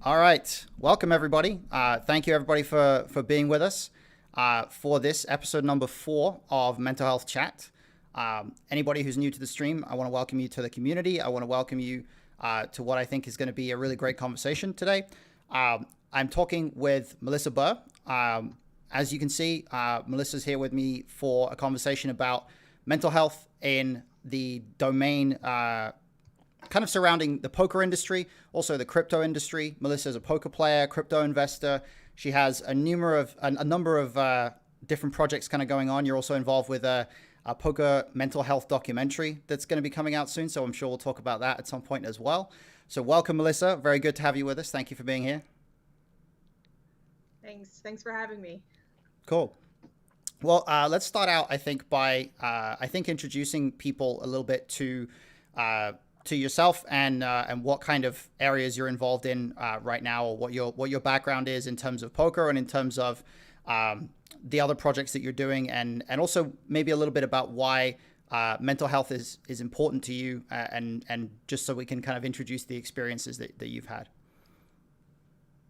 All right. Welcome, everybody. Thank you, everybody, for being with us for this episode number 4 of Mental Health Chat. Anybody who's new to the stream, I want to welcome you to the community. I want to welcome you to what I think is going to be a really great conversation today. I'm talking with Melissa Burr. As you can see, Melissa's here with me for a conversation about mental health in the domain kind of surrounding the poker industry, also the crypto industry. Melissa is a poker player, crypto investor. She has a number of different projects kind of going on. You're also involved with a poker mental health documentary that's going to be coming out soon. So I'm sure we'll talk about that at some point as well. So welcome, Melissa. Very good to have you with us. Thank you for being here. Thanks for having me. Cool. Well, let's start out, I think, by introducing people a little bit to yourself and what kind of areas you're involved in right now, or what your background is in terms of poker and in terms of the other projects that you're doing, and also maybe a little bit about why mental health is important to you, and just so we can kind of introduce the experiences that you've had.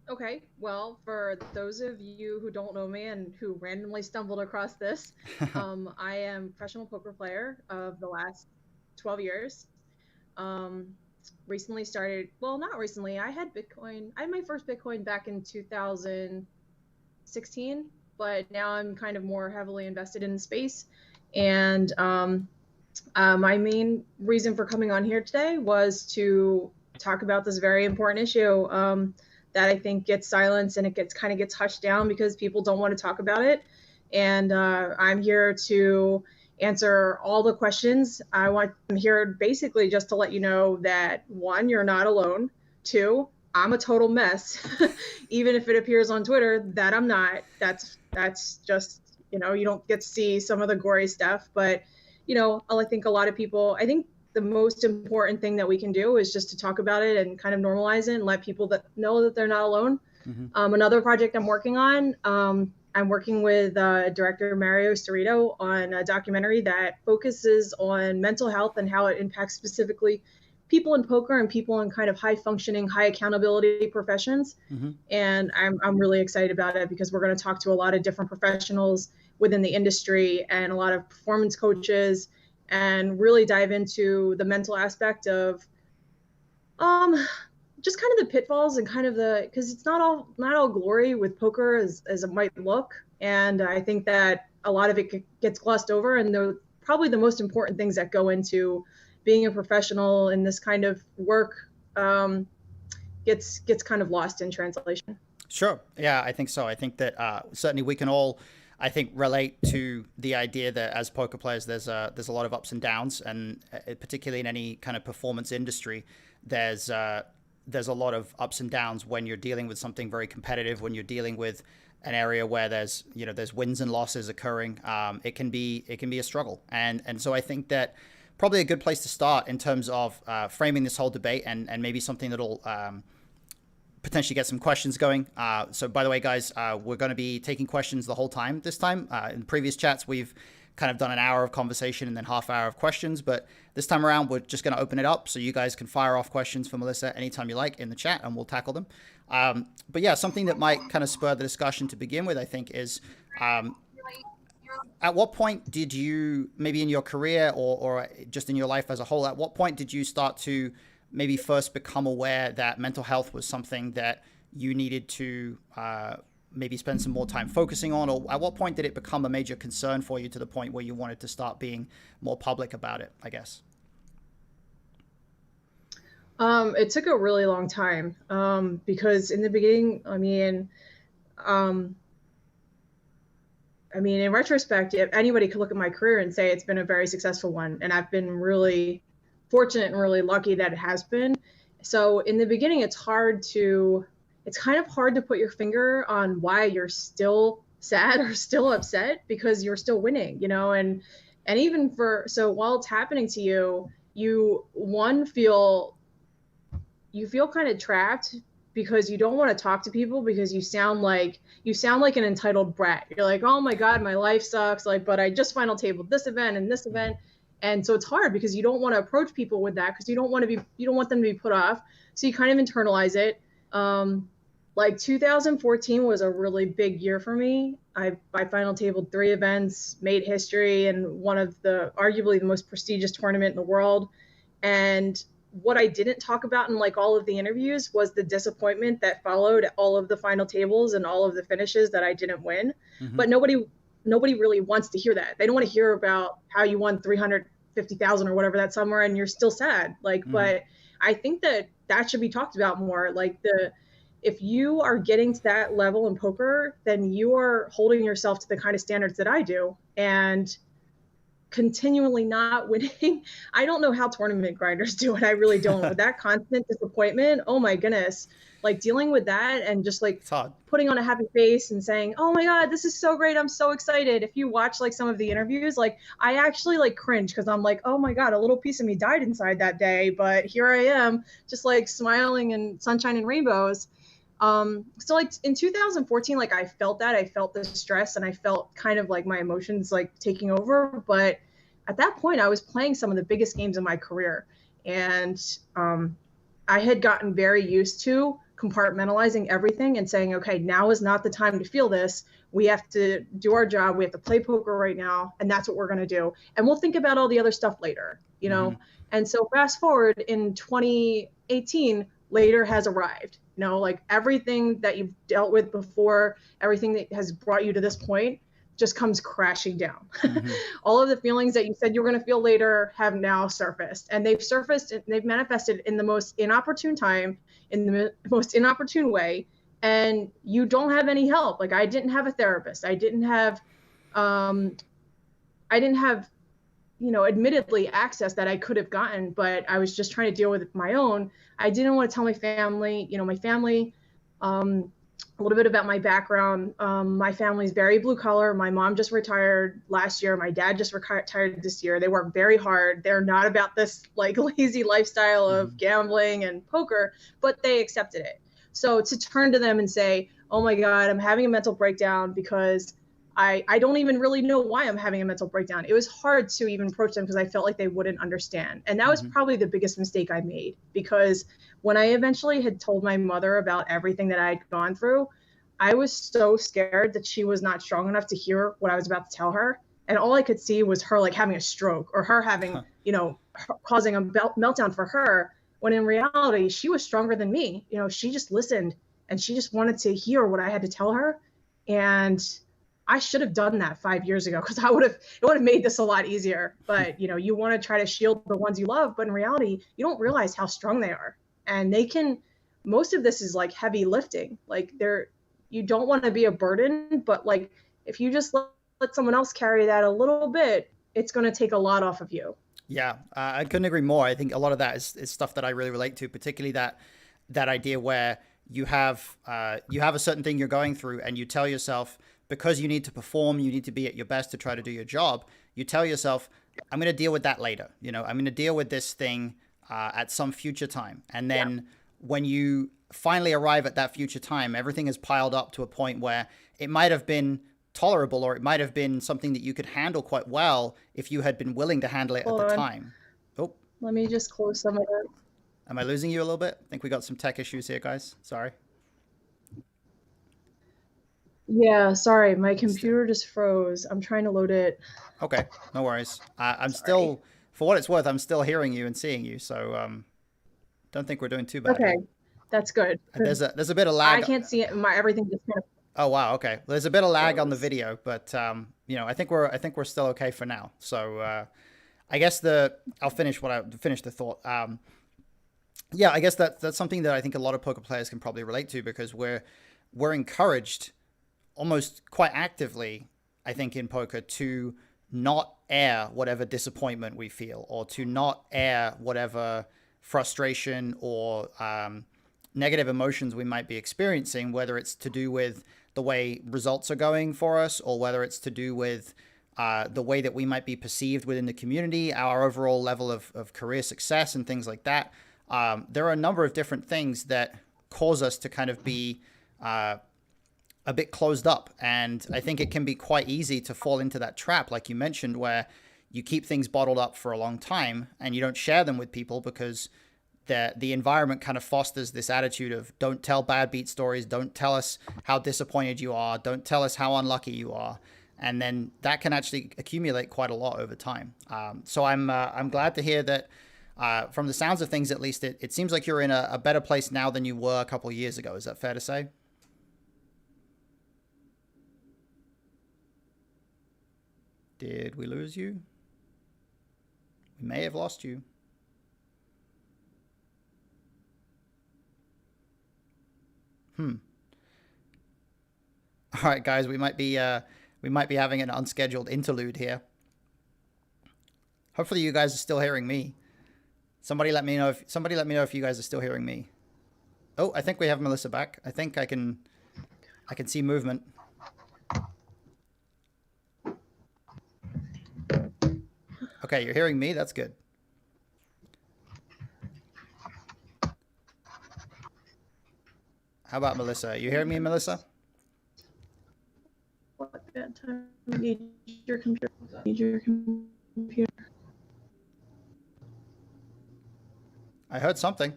Okay, well, for those of you who don't know me and who randomly stumbled across this, I am a professional poker player of the last 12 years. Recently started, well, not recently, I had my first Bitcoin back in 2016, but now I'm kind of more heavily invested in the space. And my main reason for coming on here today was to talk about this very important issue that I think gets silenced, and it gets hushed down because people don't want to talk about it. And I'm here to answer all the questions. I'm here basically just to let you know that, 1, you're not alone. 2, I'm a total mess. Even if it appears on Twitter that I'm not, that's just, you don't get to see some of the gory stuff. But, I think a lot of people, I think the most important thing that we can do is just to talk about it and kind of normalize it and let people that know that they're not alone. Mm-hmm. Another project I'm working on, I'm working with director Mario Storito on a documentary that focuses on mental health and how it impacts specifically people in poker and people in kind of high functioning, high accountability professions. Mm-hmm. And I'm really excited about it because we're going to talk to a lot of different professionals within the industry and a lot of performance coaches, and really dive into the mental aspect of just kind of the pitfalls and kind of because it's not all glory with poker as it might look. And I think that a lot of it gets glossed over, and probably the most important things that go into being a professional in this kind of work gets kind of lost in translation. Sure. Yeah, I think so. I think that certainly we can all, I think, relate to the idea that as poker players, there's a lot of ups and downs, and particularly in any kind of performance industry, there's a lot of ups and downs when you're dealing with something very competitive, when you're dealing with an area where there's wins and losses occurring. It can be a struggle, and so I think that probably a good place to start in terms of framing this whole debate, and maybe something that'll potentially get some questions going. So by the way, guys, we're going to be taking questions the whole time this time. In previous chats, we've kind of done an hour of conversation and then half hour of questions, but this time around, we're just going to open it up so you guys can fire off questions for Melissa anytime you like in the chat, and we'll tackle them. But yeah, something that might kind of spur the discussion to begin with, I think, is at what point did you, maybe in your career or just in your life as a whole, at what point did you start to maybe first become aware that mental health was something that you needed to maybe spend some more time focusing on? Or at what point did it become a major concern for you to the point where you wanted to start being more public about it, I guess? It took a really long time because in the beginning, I mean, in retrospect, if anybody could look at my career and say it's been a very successful one, and I've been really fortunate and really lucky that it has been. So in the beginning, it's kind of hard to put your finger on why you're still sad or still upset, because you're still winning, and even so while it's happening to you, you feel kind of trapped because you don't want to talk to people because you sound like an entitled brat. You're like, oh my God, my life sucks. Like, but I just final tabled this event and this event. And so it's hard because you don't want to approach people with that because you don't want them to be put off. So you kind of internalize it. Um, like 2014 was a really big year for me. I final tabled 3 events, made history, and one of the arguably the most prestigious tournament in the world. And what I didn't talk about in like all of the interviews was the disappointment that followed all of the final tables and all of the finishes that I didn't win. Mm-hmm. But nobody really wants to hear that. They don't want to hear about how you won 350,000 or whatever that summer and you're still sad. Like, Mm-hmm. but I think that that should be talked about more. Like the if you are getting to that level in poker, then you are holding yourself to the kind of standards that I do. And continually not winning. I don't know how tournament grinders do it. I really don't. With that constant disappointment, oh my goodness. Like dealing with that and just like It's hard. putting on a happy face and saying, "Oh my god, this is so great. I'm so excited." If you watch like some of the interviews, like I actually like cringe because I'm like, "Oh my god, a little piece of me died inside that day, but here I am just like smiling and sunshine and rainbows." So like in 2014, like I felt that I felt the stress and I felt kind of like my emotions like taking over. But at that point, I was playing some of the biggest games in my career, and I had gotten very used to compartmentalizing everything and saying, okay, now is not the time to feel this. We have to do our job. We have to play poker right now, and that's what we're going to do. And we'll think about all the other stuff later, you know? Mm-hmm. And so fast forward in 2018, later has arrived. You know, like everything that you've dealt with before, everything that has brought you to this point just comes crashing down. Mm-hmm. All of the feelings that you said you were going to feel later have now surfaced, and they've surfaced and they've manifested in the most inopportune time, in the most inopportune way, and you don't have any help. Like I didn't have a therapist. Um, I didn't have, you know, admittedly access that I could have gotten, but I was just trying to deal with my own. I didn't want to tell my family, you know, my family, a little bit about my background. My family's very blue collar. My mom just retired last year. My dad just retired this year. They work very hard. They're not about this like lazy lifestyle Mm-hmm. of gambling and poker, but they accepted it. So to turn to them and say, oh my God, I'm having a mental breakdown because I don't even really know why I'm having a mental breakdown. It was hard to even approach them because I felt like they wouldn't understand. And that was Mm-hmm. probably the biggest mistake I made, because when I eventually had told my mother about everything that I had gone through, I was so scared that she was not strong enough to hear what I was about to tell her. And all I could see was her like having a stroke or her having, Huh. you know, causing a meltdown for her. When in reality, she was stronger than me. You know, she just listened and she just wanted to hear what I had to tell her. And I should have done that 5 years ago, because it would have made this a lot easier. But you know, you want to try to shield the ones you love, but in reality, you don't realize how strong they are, and they can. Most of this is like heavy lifting. Like you don't want to be a burden, but like if you just let someone else carry that a little bit, it's going to take a lot off of you. Yeah, I couldn't agree more. I think a lot of that is stuff that I really relate to, particularly that idea where you have a certain thing you're going through, and you tell yourself, because you need to perform, you need to be at your best to try to do your job. You tell yourself, I'm going to deal with that later. You know, I'm going to deal with this thing at some future time, and Yeah. then when you finally arrive at that future time, everything is piled up to a point where it might have been tolerable, or it might have been something that you could handle quite well if you had been willing to handle it at Hold the on. time. Oh, Let me just close some of it. am I losing you a little bit? I think we got some tech issues here, guys. Sorry. Yeah, sorry, my Still, computer just froze. I'm trying to load it. okay, no worries. I'm Sorry. still, for what it's worth, I'm still hearing you and seeing you. So don't think we're doing too bad Okay, here. that's good, because There's a bit of I lag. can't see it. My everything just kind of Oh wow, okay. Well, there's a bit of lag on the froze. video, but you know, I think we're still okay for now. So I guess the I'll finish the thought. Yeah, I guess that's something that I think a lot of poker players can probably relate to, because we're encouraged almost quite actively, I think, in poker to not air whatever disappointment we feel, or to not air whatever frustration or negative emotions we might be experiencing, whether it's to do with the way results are going for us, or whether it's to do with the way that we might be perceived within the community, our overall level of career success, and things like that. There are a number of different things that cause us to kind of be a bit closed up. And I think it can be quite easy to fall into that trap, like you mentioned, where you keep things bottled up for a long time and you don't share them with people because the environment kind of fosters this attitude of don't tell bad beat stories, don't tell us how disappointed you are, don't tell us how unlucky you are, and then that can actually accumulate quite a lot over time. So I'm glad to hear that. From the sounds of things, at least, it seems like you're in a better place now than you were a couple of years ago. Is that fair to say? Did we lose you? We may have lost you. All right, guys, we might be having an unscheduled interlude here. Hopefully, you guys are still hearing me. Somebody let me know if you guys are still hearing me. Oh, I think we have Melissa back. I think I can see movement. Okay, you're hearing me. That's good. How about Melissa? You hearing me, Melissa? What bad time? Need your computer. I heard something.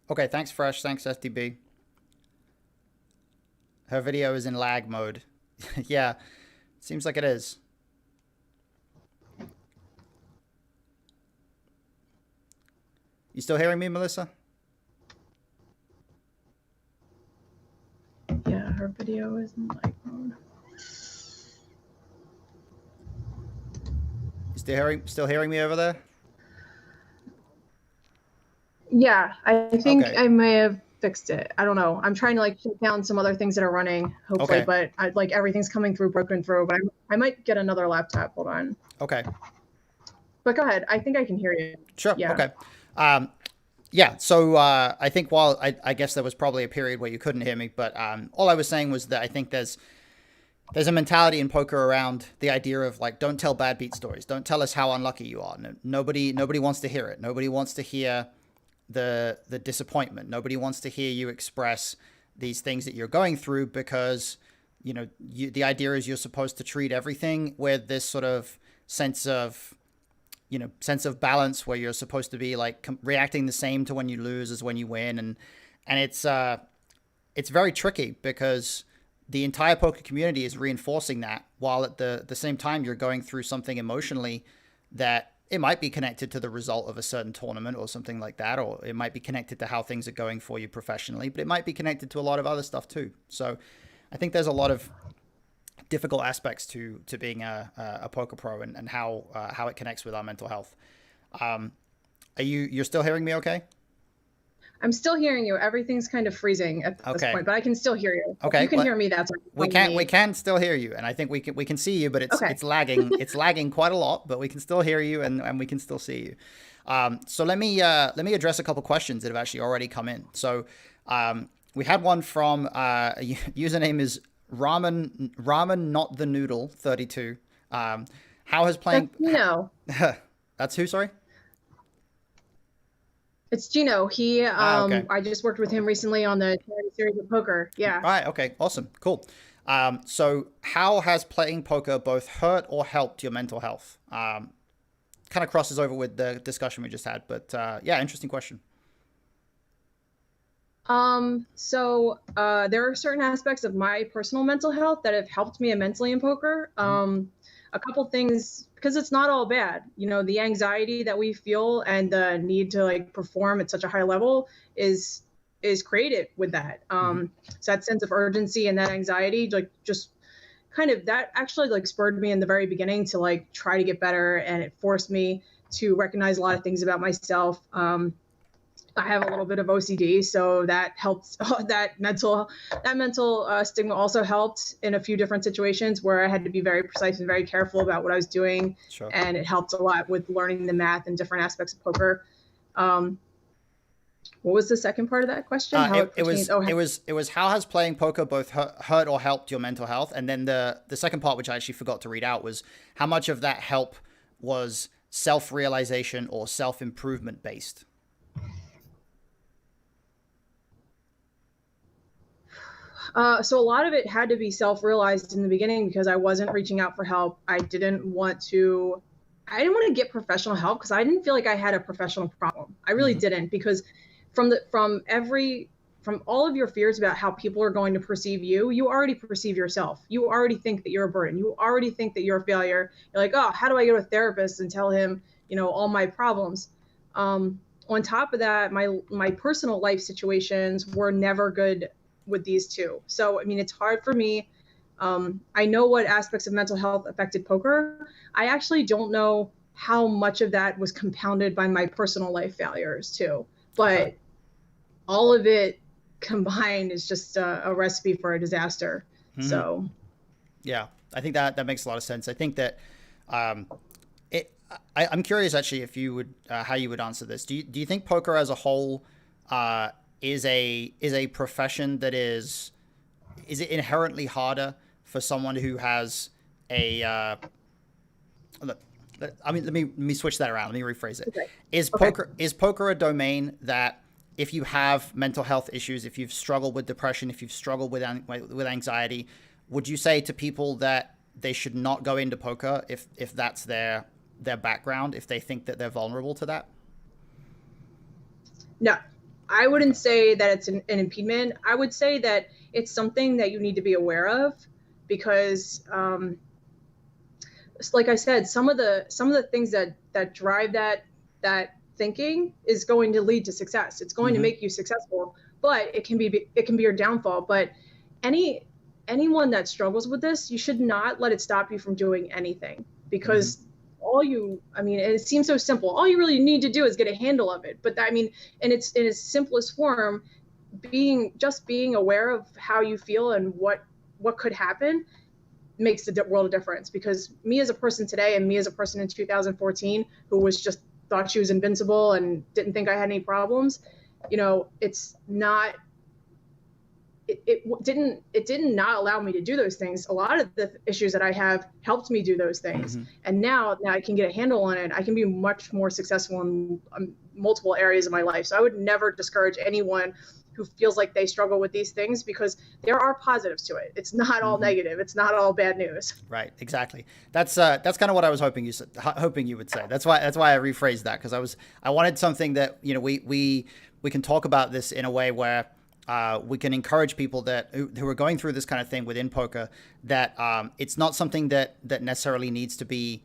Okay, thanks, Fresh. Thanks, SDB. Her video is in lag mode. Yeah, seems like it is. You still hearing me, Melissa? Yeah, her video is in lag mode. You still hearing me over there? Yeah, I think Okay. I may have fixed it. I don't know. I'm trying to like shut down some other things that are running, hopefully, Okay. but like everything's coming through broken through. But I might get another laptop. Hold on. Okay. But go ahead. I think I can hear you. Sure. Yeah. Okay. Yeah. So I think while I guess there was probably a period where you couldn't hear me, but all I was saying was that I think there's a mentality in poker around the idea of like, don't tell bad beat stories. Don't tell us how unlucky you are. Nobody wants to hear it. Nobody wants to hear the disappointment. Nobody wants to hear you express these things that you're going through because, the idea is you're supposed to treat everything with this sort of sense of balance where you're supposed to be like reacting the same to when you lose as when you win. And it's very tricky because the entire poker community is reinforcing that while at the same time you're going through something emotionally that it might be connected to the result of a certain tournament or something like that, or it might be connected to how things are going for you professionally, but it might be connected to a lot of other stuff too. So I think there's a lot of difficult aspects to being a poker pro and how it connects with our mental health. You're still hearing me okay? I'm still hearing you. Everything's kind of freezing at this point, but I can still hear you. Okay. You can hear me. That's we can still hear you, and I think we can see you, but it's lagging. It's lagging quite a lot, but we can still hear you and we can still see you. So let me address a couple questions that have actually already come in. So we had one from username is Ramen not the noodle 32. How has playing? That's who? Sorry. It's Gino. He, okay. I just worked with him recently on the series of poker. Yeah. All right. Okay. Awesome. Cool. So how has playing poker both hurt or helped your mental health? Kind of crosses over with the discussion we just had, but yeah, interesting question. So there are certain aspects of my personal mental health that have helped me immensely in poker. A couple things, because it's not all bad. The anxiety that we feel and the need to like perform at such a high level is created with that. So that sense of urgency and that anxiety, like just kind of that actually like spurred me in the very beginning to like try to get better, and it forced me to recognize a lot of things about myself. I have a little bit of OCD, so that helped. That mental stigma also helped in a few different situations where I had to be very precise and very careful about what I was doing. Sure. And it helped a lot with learning the math and different aspects of poker. What was the second part of that question? It was how has playing poker both hurt or helped your mental health? And then the second part, which I actually forgot to read out, was how much of that help was self-realization or self-improvement based? So a lot of it had to be self-realized in the beginning because I wasn't reaching out for help. I didn't want to I didn't want to get professional help because I didn't feel like I had a professional problem. I really Mm-hmm. didn't, because from all of your fears about how people are going to perceive you, you already perceive yourself. You already think that you're a burden. You already think that you're a failure. You're like, oh, how do I go to a therapist and tell him, all my problems? On top of that, my personal life situations were never good with these two. So I mean, it's hard for me. I know what aspects of mental health affected poker. I actually don't know how much of that was compounded by my personal life failures too. Okay. But all of it combined is just a recipe for a disaster. Mm-hmm. So Yeah, I think that makes a lot of sense. I think that um, I'm curious actually if you would how you would answer this. Do you think poker as a whole uh, is a profession that is it inherently harder for someone who has a look, I mean let me switch that around. Let me rephrase it. okay. Is Okay. poker a domain that if you have mental health issues, if you've struggled with depression, if you've struggled with anxiety, would you say to people that they should not go into poker if that's their background, if they think that they're vulnerable to that? No, I wouldn't say that it's an impediment. I would say that it's something that you need to be aware of, because like I said, some of the things that drive that thinking is going to lead to success. It's going to Mm-hmm. make you successful, but it can be your downfall. But any anyone that struggles with this, you should not let it stop you from doing anything, Mm-hmm. because I mean, it seems so simple. All you really need to do is get a handle of it. But I mean, in its simplest form, being aware of how you feel and what could happen makes the world of difference. Because me as a person today and me as a person in 2014 who was just thought she was invincible and didn't think I had any problems, it's not it didn't not allow me to do those things. A lot of the issues that I have helped me do those things, Mm-hmm. and now I can get a handle on it. I can be much more successful in multiple areas of my life. So I would never discourage anyone who feels like they struggle with these things, because there are positives to it. It's not all Mm-hmm. negative. It's not all bad news. Right, exactly. That's kind of what I was hoping you would say. That's why I rephrased that, because I wanted something that we can talk about this in a way where we can encourage people who are going through this kind of thing within poker, that it's not something that necessarily needs to be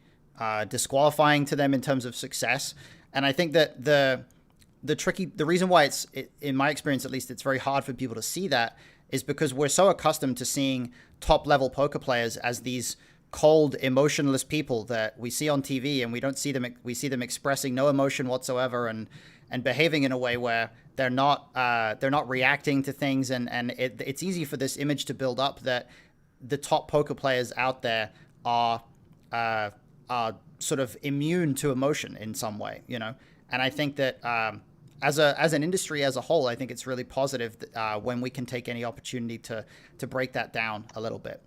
disqualifying to them in terms of success. And I think that the reason why in my experience at least, it's very hard for people to see that is because we're so accustomed to seeing top level poker players as these cold, emotionless people that we see on TV, and we see them expressing no emotion whatsoever, and behaving in a way where they're not reacting to things, and it's easy for this image to build up that the top poker players out there are sort of immune to emotion in some way, and I think that as an industry as a whole, I think it's really positive that, when we can take any opportunity to break that down a little bit.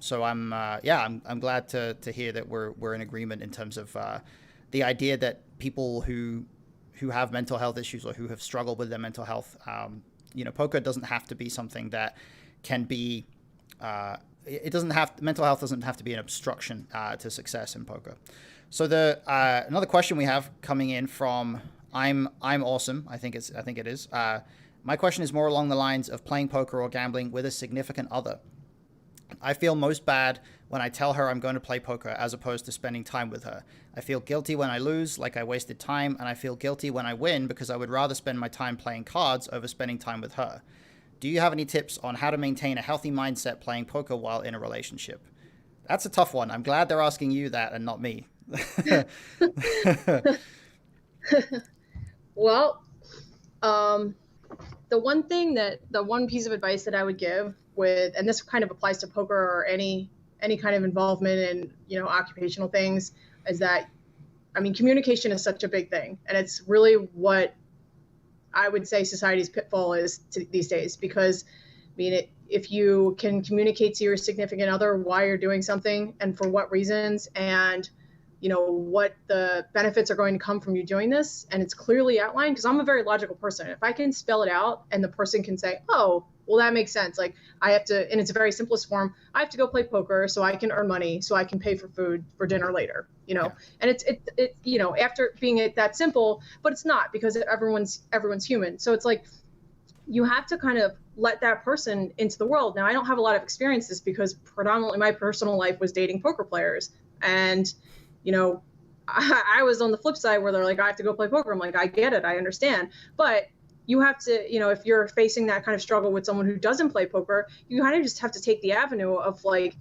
So I'm glad to hear that we're in agreement in terms of the idea that people who have mental health issues or who have struggled with their mental health, poker doesn't have to be something that can be. Mental health doesn't have to be an obstruction to success in poker. So another question we have coming in from I'm awesome. I think it is. My question is more along the lines of playing poker or gambling with a significant other. I feel most bad when I tell her I'm going to play poker as opposed to spending time with her. I feel guilty when I lose, like I wasted time, and I feel guilty when I win because I would rather spend my time playing cards over spending time with her. Do you have any tips on how to maintain a healthy mindset playing poker while in a relationship? That's a tough one. I'm glad they're asking you that and not me. Well, um, the one piece of advice that I would give and this kind of applies to poker or any kind of involvement in occupational things, is that, I mean, communication is such a big thing, and it's really what I would say society's pitfall is these days. Because I mean, if you can communicate to your significant other why you're doing something and for what reasons, and what the benefits are going to come from you doing this, and it's clearly outlined. Because I'm a very logical person. If I can spell it out and the person can say, oh, well, that makes sense. Like I have to, in its very simplest form, I have to go play poker so I can earn money so I can pay for food for dinner later, you know. Yeah. And it you know, after being it that simple, but it's not, because everyone's human. So it's like you have to kind of let that person into the world. Now, I don't have a lot of experiences because predominantly my personal life was dating poker players. And, you know, I was on the flip side where they're like, I have to go play poker. I'm like, I get it. I understand. But you have to, you know, if you're facing that kind of struggle with someone who doesn't play poker, you kind of just have to take the avenue of like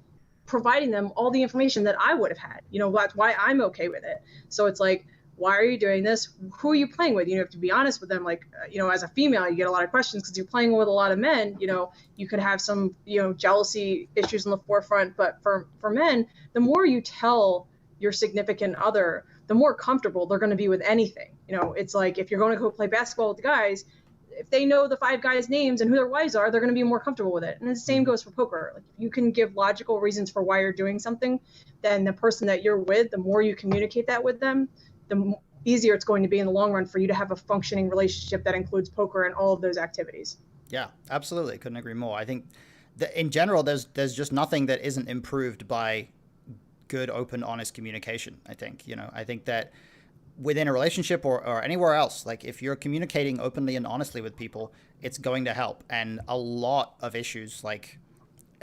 providing them all the information that I would have had. You know, that's why I'm okay with it. So it's like, why are you doing this? Who are you playing with? You have to be honest with them. Like, you know, as a female, you get a lot of questions because you're playing with a lot of men. You know, you could have some, you know, jealousy issues in the forefront. But for men, the more you tell your significant other, the more comfortable they're going to be with anything. You know, it's like if you're going to go play basketball with the guys, if they know the 5 guys' names and who their wives are, they're going to be more comfortable with it. And the same goes for poker. Like, if you can give logical reasons for why you're doing something, then the person that you're with, the more you communicate that with them, the easier it's going to be in the long run for you to have a functioning relationship that includes poker and all of those activities. Yeah, absolutely. Couldn't agree more. I think that in general, there's just nothing that isn't improved by good, open, honest communication. I think, you know, I think that within a relationship or anywhere else, like if you're communicating openly and honestly with people, it's going to help. And a lot of issues, like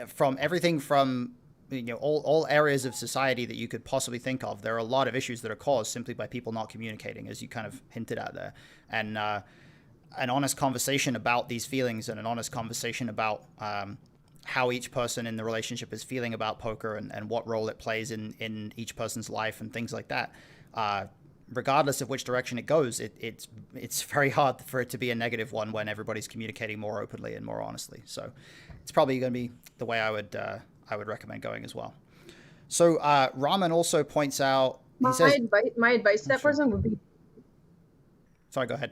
from everything from, you know, all areas of society that you could possibly think of, there are a lot of issues that are caused simply by people not communicating, as you kind of hinted at there. And an honest conversation about these feelings and an honest conversation about how each person in the relationship is feeling about poker and what role it plays in each person's life and things like that. Regardless of which direction it goes, it's very hard for it to be a negative one when everybody's communicating more openly and more honestly. So it's probably going to be the way I would recommend going as well. So Raman also points out, my advice to that person would be, sorry, go ahead.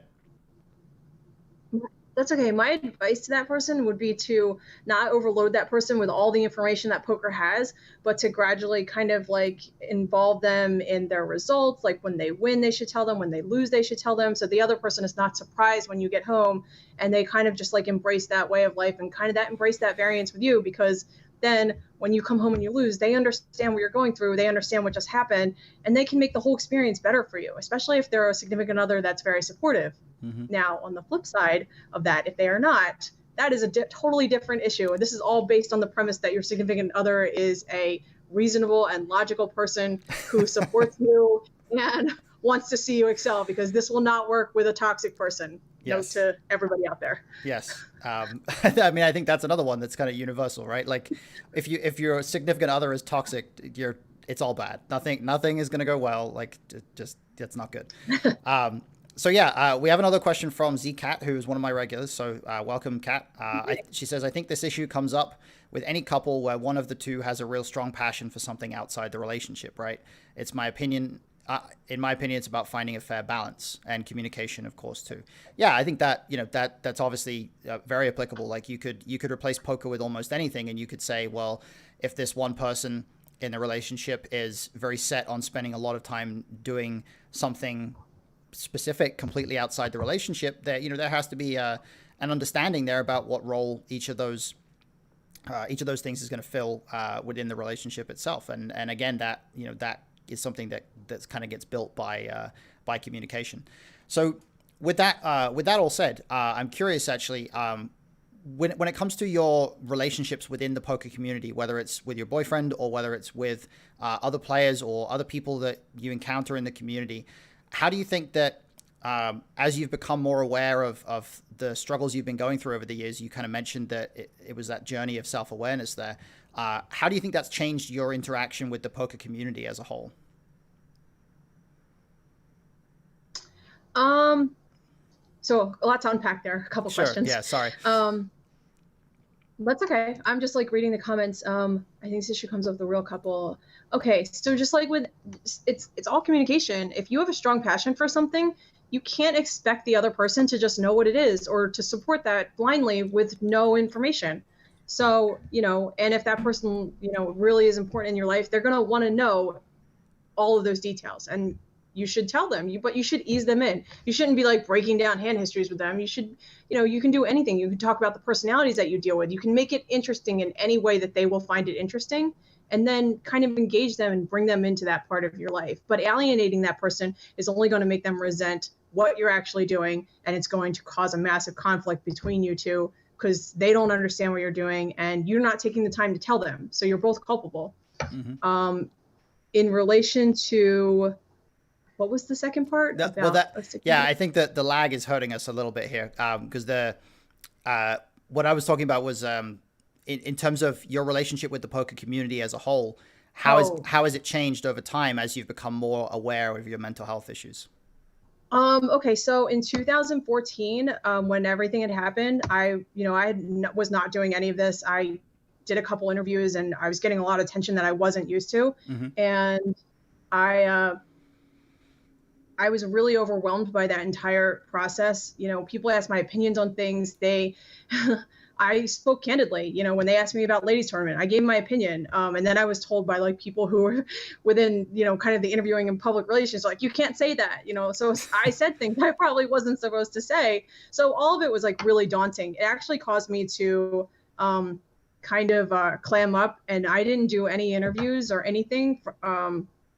That's okay. My advice to that person would be to not overload that person with all the information that poker has, but to gradually kind of like involve them in their results. Like when they win, they should tell them. When they lose, they should tell them. So the other person is not surprised when you get home, and they kind of just like embrace that way of life and kind of that embrace that variance with you, because then when you come home and you lose, they understand what you're going through. They understand what just happened, and they can make the whole experience better for you, especially if they're a significant other that's very supportive. Mm-hmm. Now, on the flip side of that, if they are not, that is a totally different issue. And this is all based on the premise that your significant other is a reasonable and logical person who supports you and wants to see you excel, because this will not work with a toxic person. Yes. Note to everybody out there. Yes. I mean, I think that's another one that's kind of universal, right? Like if your significant other is toxic, it's all bad. Nothing is going to go well. Like just that's not good. So yeah, we have another question from ZCat, who is one of my regulars. So welcome, Kat. She says, I think this issue comes up with any couple where one of the two has a real strong passion for something outside the relationship, right? It's my opinion. In my opinion, it's about finding a fair balance and communication, of course, too. Yeah, I think that, you know, that's obviously very applicable. Like you could replace poker with almost anything, and you could say, well, if this one person in the relationship is very set on spending a lot of time doing something specific completely outside the relationship, that, you know, there has to be an understanding there about what role each of those things is going to fill within the relationship itself. And again, that, you know, that is something that's kind of gets built by communication. So with that all said, I'm curious actually, when it comes to your relationships within the poker community, whether it's with your boyfriend or whether it's with other players or other people that you encounter in the community, how do you think that as you've become more aware of the struggles you've been going through over the years, you kind of mentioned that it was that journey of self-awareness there. How do you think that's changed your interaction with the poker community as a whole? So a lot to unpack there. A couple questions. Yeah, sorry. That's okay. I'm just like reading the comments. I think this issue comes up with the real couple. Okay, so just like with it's all communication. If you have a strong passion for something, you can't expect the other person to just know what it is or to support that blindly with no information. So, you know, and if that person, you know, really is important in your life, they're going to want to know all of those details. And you should tell them, but you should ease them in. You shouldn't be like breaking down hand histories with them. You should, you can do anything. You can talk about the personalities that you deal with. You can make it interesting in any way that they will find it interesting, and then kind of engage them and bring them into that part of your life. But alienating that person is only going to make them resent what you're actually doing, and it's going to cause a massive conflict between you two because they don't understand what you're doing and you're not taking the time to tell them. So you're both culpable. Mm-hmm. In relation to, what was the second part? I think that the lag is hurting us a little bit here, because what I was talking about was in terms of your relationship with the poker community as a whole. How has it changed over time as you've become more aware of your mental health issues? Okay, so in 2014, when everything had happened, I was not doing any of this. I did a couple interviews and I was getting a lot of attention that I wasn't used to. Mm-hmm. And I was really overwhelmed by that entire process. People asked my opinions on things. I spoke candidly, when they asked me about ladies tournament, I gave my opinion. And then I was told by like people who were within, kind of the interviewing and public relations, like, you can't say that, so I said things I probably wasn't supposed to say. So all of it was like really daunting. It actually caused me to kind of clam up, and I didn't do any interviews or anything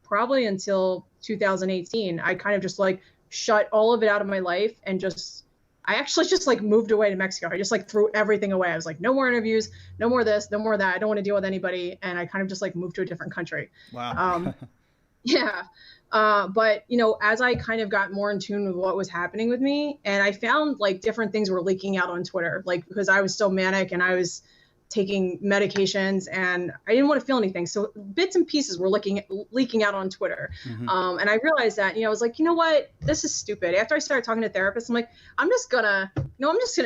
probably until 2018. I kind of just like shut all of it out of my life and I actually just like moved away to Mexico. I just like threw everything away. I was like, no more interviews, no more this, no more that. I don't want to deal with anybody. And I kind of just like moved to a different country. Wow. Yeah. But, as I kind of got more in tune with what was happening with me, and I found like different things were leaking out on Twitter, like because I was so manic and I was taking medications and I didn't want to feel anything. So bits and pieces were leaking out on Twitter. Mm-hmm. And I realized that, I was like, you know what, this is stupid. After I started talking to therapists, I'm like, I'm just gonna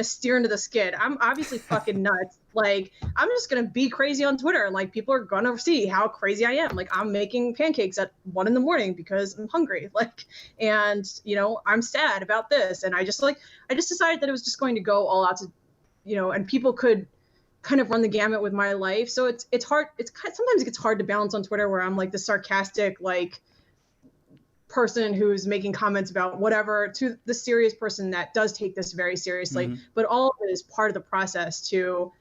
steer into the skid. I'm obviously fucking nuts. Like, I'm just gonna be crazy on Twitter, and like people are gonna see how crazy I am. Like, I'm making pancakes at 1 a.m. because I'm hungry. Like, and I'm sad about this. And I just decided that it was just going to go all out to, and people could kind of run the gamut with my life. So it's hard. Sometimes it gets hard to balance on Twitter where I'm like the sarcastic, like person who's making comments about whatever to the serious person that does take this very seriously. Mm-hmm. But all of it is part of the process to,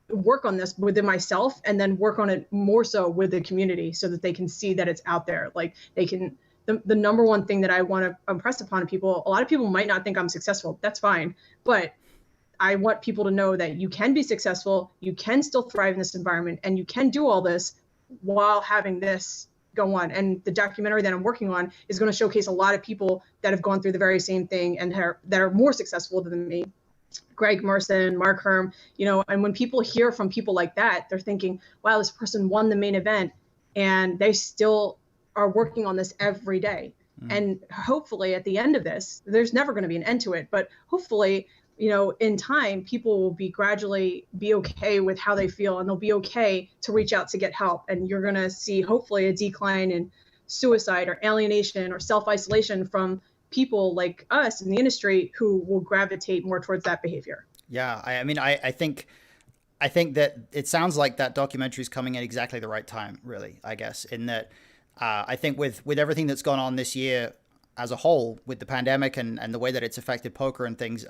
work on this within myself and then work on it more so with the community so that they can see that it's out there. Like they can, the number one thing that I want to impress upon people, a lot of people might not think I'm successful. That's fine. But I want people to know that you can be successful, you can still thrive in this environment, and you can do all this while having this go on. And the documentary that I'm working on is going to showcase a lot of people that have gone through the very same thing and that are more successful than me. Greg Merson, Mark Herm, and when people hear from people like that, they're thinking, wow, this person won the main event and they still are working on this every day. Mm. And hopefully at the end of this, there's never going to be an end to it, but hopefully in time, people will gradually be okay with how they feel, and they'll be okay to reach out to get help. And you're going to see hopefully a decline in suicide or alienation or self-isolation from people like us in the industry who will gravitate more towards that behavior. Yeah. I think that it sounds like that documentary is coming at exactly the right time, really, I guess, in that I think with everything that's gone on this year as a whole with the pandemic and the way that it's affected poker and things,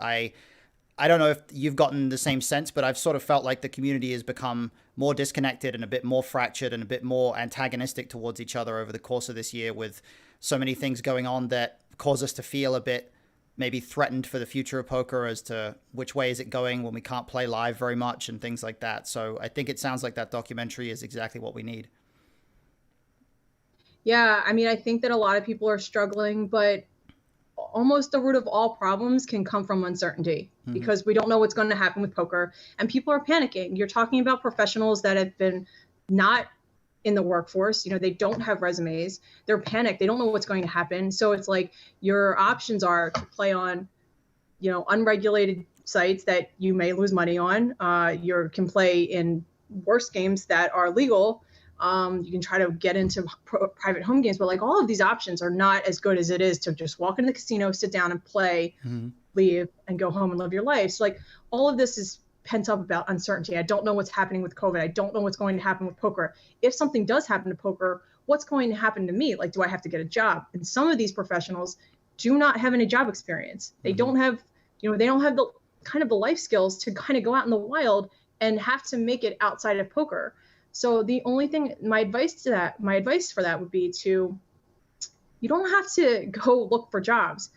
I don't know if you've gotten the same sense, but I've sort of felt like the community has become more disconnected and a bit more fractured and a bit more antagonistic towards each other over the course of this year, with so many things going on that cause us to feel a bit maybe threatened for the future of poker as to which way is it going when we can't play live very much and things like that. So I think it sounds like that documentary is exactly what we need. Yeah, I think that a lot of people are struggling, but almost the root of all problems can come from uncertainty, mm-hmm. because we don't know what's going to happen with poker and people are panicking. You're talking about professionals that have been not in the workforce. They don't have resumes. They're panicked. They don't know what's going to happen. So it's like your options are to play on, unregulated sites that you may lose money on. You can play in worse games that are legal. You can try to get into private home games, but like all of these options are not as good as it is to just walk into the casino, sit down and play, mm-hmm. leave and go home and live your life. So like all of this is pent up about uncertainty. I don't know what's happening with COVID. I don't know what's going to happen with poker. If something does happen to poker, what's going to happen to me? Like, do I have to get a job? And some of these professionals do not have any job experience. They don't have, they don't have the kind of the life skills to kind of go out in the wild and have to make it outside of poker. So the only thing, my advice for that would be to, you don't have to go look for jobs,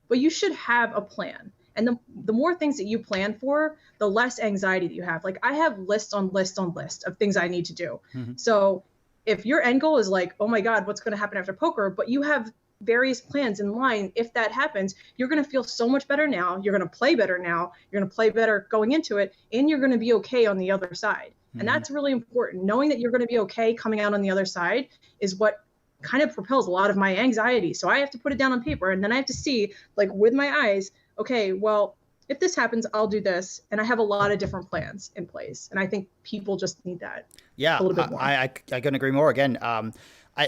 but you should have a plan. And the more things that you plan for, the less anxiety that you have. Like, I have list on list on list of things I need to do. So if your end goal is like, oh my God, what's going to happen after poker? But you have various plans in line. If that happens, you're going to feel so much better now. You're going to play better now. You're going to play better going into it. And you're going to be okay on the other side. And that's really important. Knowing that you're going to be okay coming out on the other side is what kind of propels a lot of my anxiety. So I have to put it down on paper, and then I have to see, like, with my eyes, okay, well, if this happens, I'll do this. And I have a lot of different plans in place. And I think people just need that. Yeah, a little bit more. I couldn't agree more. Again,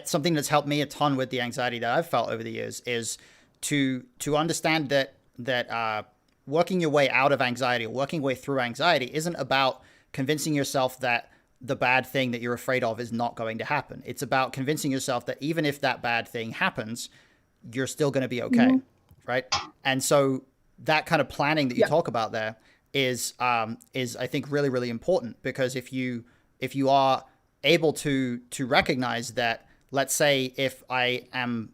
something that's helped me a ton with the anxiety that I've felt over the years is to understand that working your way out of anxiety, or working your way through anxiety, isn't about convincing yourself that the bad thing that you're afraid of is not going to happen. It's about convincing yourself that even if that bad thing happens, you're still going to be okay, right? And so that kind of planning that you talk about there is I think really, really important, because if you are able to recognize that, let's say if I am,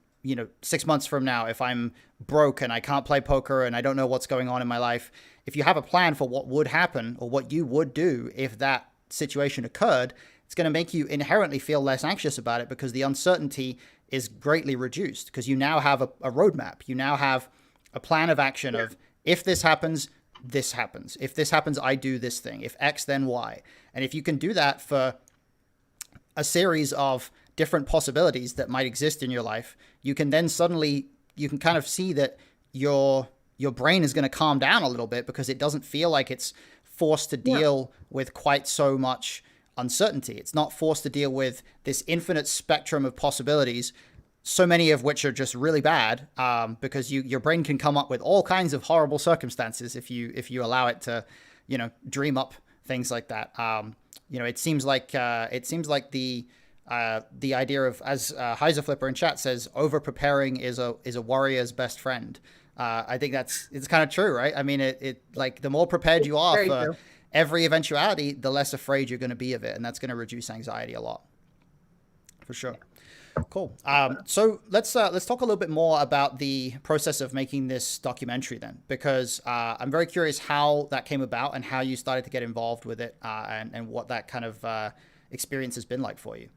6 months from now, if I'm broke and I can't play poker and I don't know what's going on in my life, if you have a plan for what would happen or what you would do if that situation occurred, it's going to make you inherently feel less anxious about it, because the uncertainty is greatly reduced, because you now have a roadmap. You now have a plan of action of, if this happens, this happens. If this happens, I do this thing. If X, then Y. And if you can do that for a series of different possibilities that might exist in your life, you can then suddenly, you can kind of see that your brain is going to calm down a little bit, because it doesn't feel like it's forced to deal with quite so much uncertainty. It's not forced to deal with this infinite spectrum of possibilities, so many of which are just really bad, because your brain can come up with all kinds of horrible circumstances if you allow it to, dream up things like that. It seems like the idea of, as Heiser Flipper in chat says, over preparing is a warrior's best friend. I think it's kind of true, right? I mean, it like, the more prepared you are for every eventuality, the less afraid you're going to be of it, and that's going to reduce anxiety a lot, for sure. Cool. So let's talk a little bit more about the process of making this documentary then, because I'm very curious how that came about and how you started to get involved with it, and what that kind of experience has been like for you.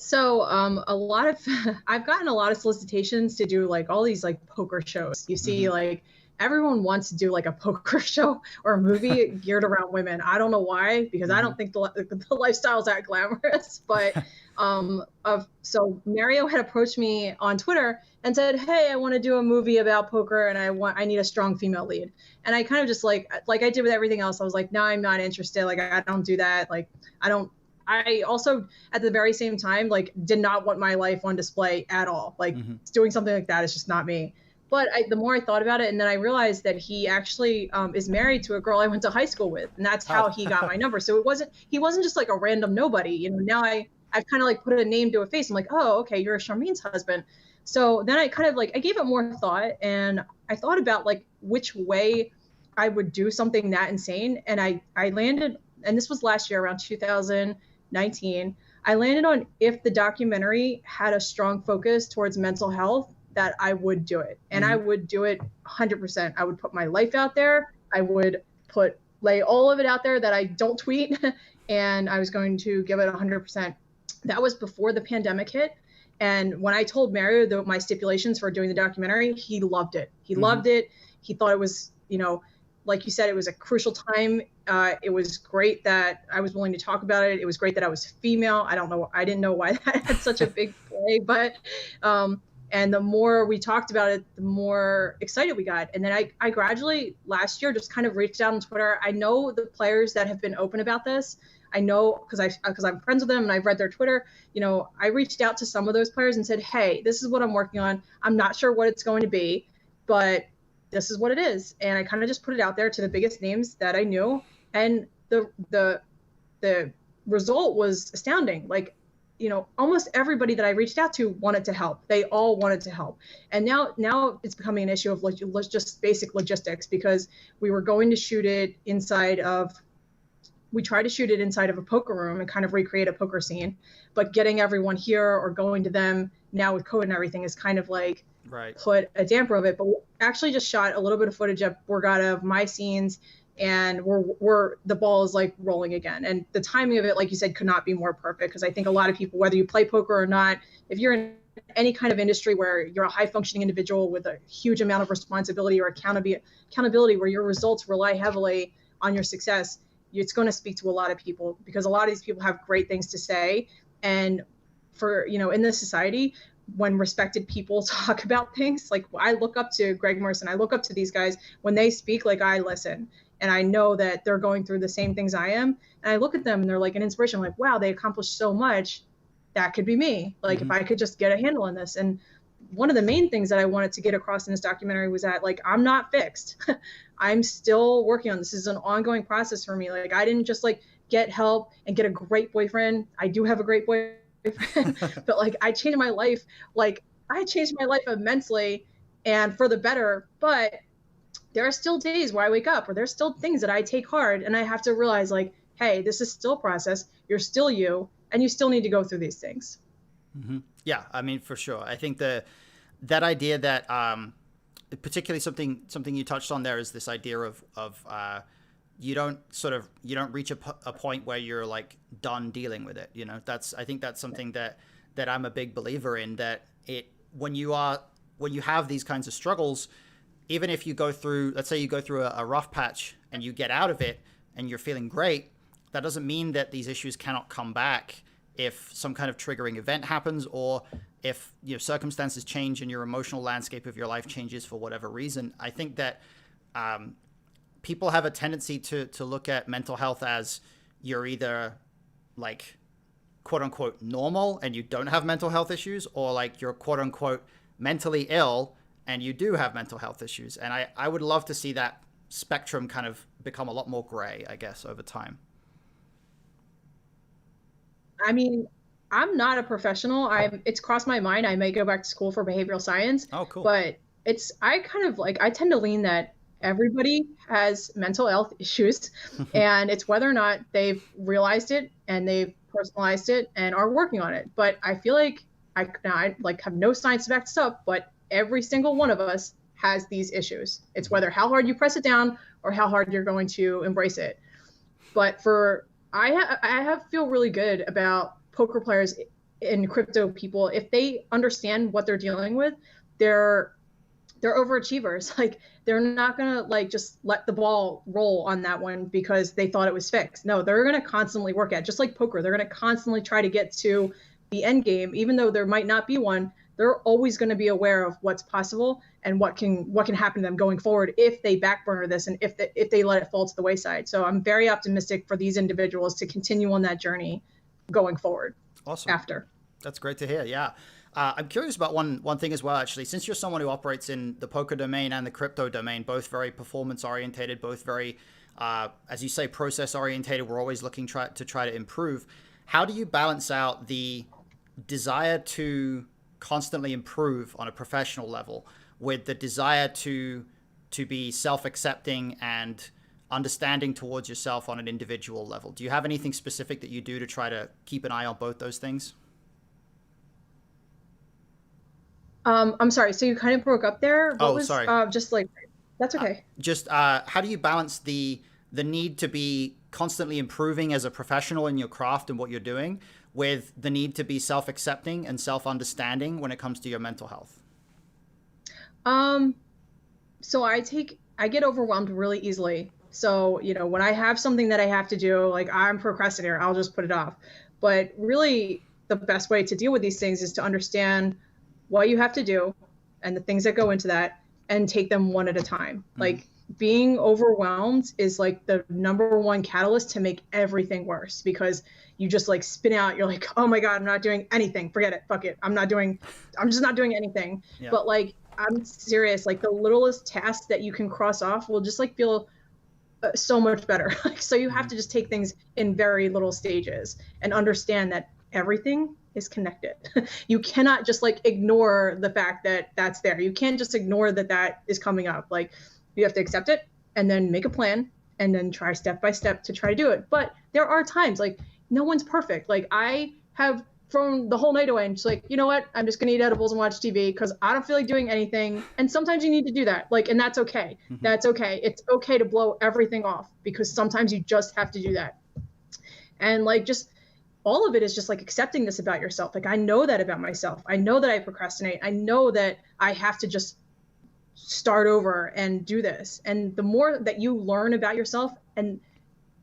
So I've gotten a lot of solicitations to do like all these like poker shows. You see, like, everyone wants to do like a poker show or a movie geared around women. I don't know why, because I don't think the lifestyle's that glamorous. But so Mario had approached me on Twitter and said, "Hey, I want to do a movie about poker, and I need a strong female lead." And I kind of just like I did with everything else, I was like, "No, I'm not interested. Like, I don't do that. Like, I also, at the very same time, like, did not want my life on display at all. Like, doing something like that is just not me." But the more I thought about it, and then I realized that he actually is married to a girl I went to high school with, and that's how he got my number. So he wasn't just like a random nobody. Now I've kind of like put a name to a face. I'm like, oh, okay, you're Charmine's husband. So then I kind of like, I gave it more thought, and I thought about like which way I would do something that insane. And I landed, and this was last year around 2019, I landed on, if the documentary had a strong focus towards mental health, that I would do it. And I would do it 100%. I would put my life out there. I would lay all of it out there that I don't tweet. And I was going to give it 100%. That was before the pandemic hit. And when I told Mario my stipulations for doing the documentary, he loved it. He loved it. He thought it was, like you said, it was a crucial time. It was great that I was willing to talk about it. It was great that I was female. I didn't know why that had such a big play, but and the more we talked about it, the more excited we got. And then I gradually last year just kind of reached out on Twitter. I know the players that have been open about this. I know because I'm friends with them and I've read their Twitter. I reached out to some of those players and said, "Hey, this is what I'm working on. I'm not sure what it's going to be, but this is what it is." And I kind of just put it out there to the biggest names that I knew. And the result was astounding. Like, almost everybody that I reached out to wanted to help. They all wanted to help. And now it's becoming an issue of just basic logistics, because we were going to shoot it inside of we tried to shoot it inside of a poker room and kind of recreate a poker scene, but getting everyone here or going to them now with COVID and everything is kind of like put a damper of it. But we actually just shot a little bit of footage at Borgata of my scenes, and the ball is like rolling again. And the timing of it, like you said, could not be more perfect, because I think a lot of people, whether you play poker or not, if you're in any kind of industry where you're a high functioning individual with a huge amount of responsibility or accountability where your results rely heavily on your success, it's going to speak to a lot of people, because a lot of these people have great things to say. And for, in this society, when respected people talk about things, like I look up to Greg Morrison, I look up to these guys. When they speak, like I listen, and I know that they're going through the same things I am. And I look at them and they're like an inspiration. I'm like, wow, they accomplished so much. That could be me. Like, if I could just get a handle on this. And one of the main things that I wanted to get across in this documentary was that, like, I'm not fixed. I'm still working on this. This is an ongoing process for me. Like, I didn't just like get help and get a great boyfriend. I do have a great boyfriend, but like I changed my life. Like I changed my life immensely and for the better. But there are still days where I wake up or there's still things that I take hard, and I have to realize, like, hey, this is still a process. You're still you, and you still need to go through these things. Mm-hmm. Yeah, I mean, for sure. I think that idea that particularly something you touched on there is this idea of you don't reach a point where you're like done dealing with it. I think that's something that I'm a big believer in, that when you have these kinds of struggles, even if you go through, let's say you go through a rough patch and you get out of it and you're feeling great, that doesn't mean that these issues cannot come back if some kind of triggering event happens, or if circumstances change and your emotional landscape of your life changes for whatever reason. I think that people have a tendency to look at mental health as you're either like quote unquote normal and you don't have mental health issues, or like you're quote unquote mentally ill and you do have mental health issues. And I would love to see that spectrum kind of become a lot more gray, I guess, over time. I mean, I'm not a professional. It's crossed my mind. I may go back to school for behavioral science. Oh, cool. But I tend to lean that everybody has mental health issues, and it's whether or not they've realized it and they've personalized it and are working on it. But I feel like I have no science to back this up, but every single one of us has these issues. It's whether how hard you press it down or how hard you're going to embrace it. But I feel really good about poker players and crypto people. If they understand what they're dealing with, they're overachievers. Like, they're not gonna like just let the ball roll on that one because they thought it was fixed. No, they're gonna constantly work at it. Just like poker, they're gonna constantly try to get to the end game, even though there might not be one. They're always going to be aware of what's possible and what can happen to them going forward if they backburner this and if they let it fall to the wayside. So I'm very optimistic for these individuals to continue on that journey going forward. Awesome. After. That's great to hear. Yeah. I'm curious about one thing as well, actually. Since you're someone who operates in the poker domain and the crypto domain, both very performance orientated, both very, as you say, process orientated, we're always looking to try to improve. How do you balance out the desire to constantly improve on a professional level with the desire to be self-accepting and understanding towards yourself on an individual level? Do you have anything specific that you do to try to keep an eye on both those things? I'm sorry. So you kind of broke up there. Sorry. Just like, that's okay. How do you balance the need to be constantly improving as a professional in your craft and what you're doing with the need to be self-accepting and self-understanding when it comes to your mental health? So I get overwhelmed really easily. So, when I have something that I have to do, like I'm a procrastinator, I'll just put it off. But really the best way to deal with these things is to understand what you have to do and the things that go into that and take them one at a time. Mm-hmm. Like, being overwhelmed is like the number one catalyst to make everything worse, because you just like spin out. You're like, oh my God, I'm not doing anything. Forget it. Fuck it. I'm just not doing anything. Yeah. But like, I'm serious. Like, the littlest task that you can cross off will just like feel so much better. So you have to just take things in very little stages and understand that everything is connected. You cannot just like ignore the fact that that's there. You can't just ignore that that is coming up. Like you have to accept it and then make a plan and then try step by step to try to do it. But there are times like no one's perfect. Like I have thrown the whole night away and just like, you know what? I'm just going to eat edibles and watch TV because I don't feel like doing anything. And sometimes you need to do that. Like, and that's okay. That's okay. It's okay to blow everything off because sometimes you just have to do that. And like, just all of it is just like accepting this about yourself. Like, I know that about myself. I know that I procrastinate. I know that I have to just start over and do this. And the more that you learn about yourself and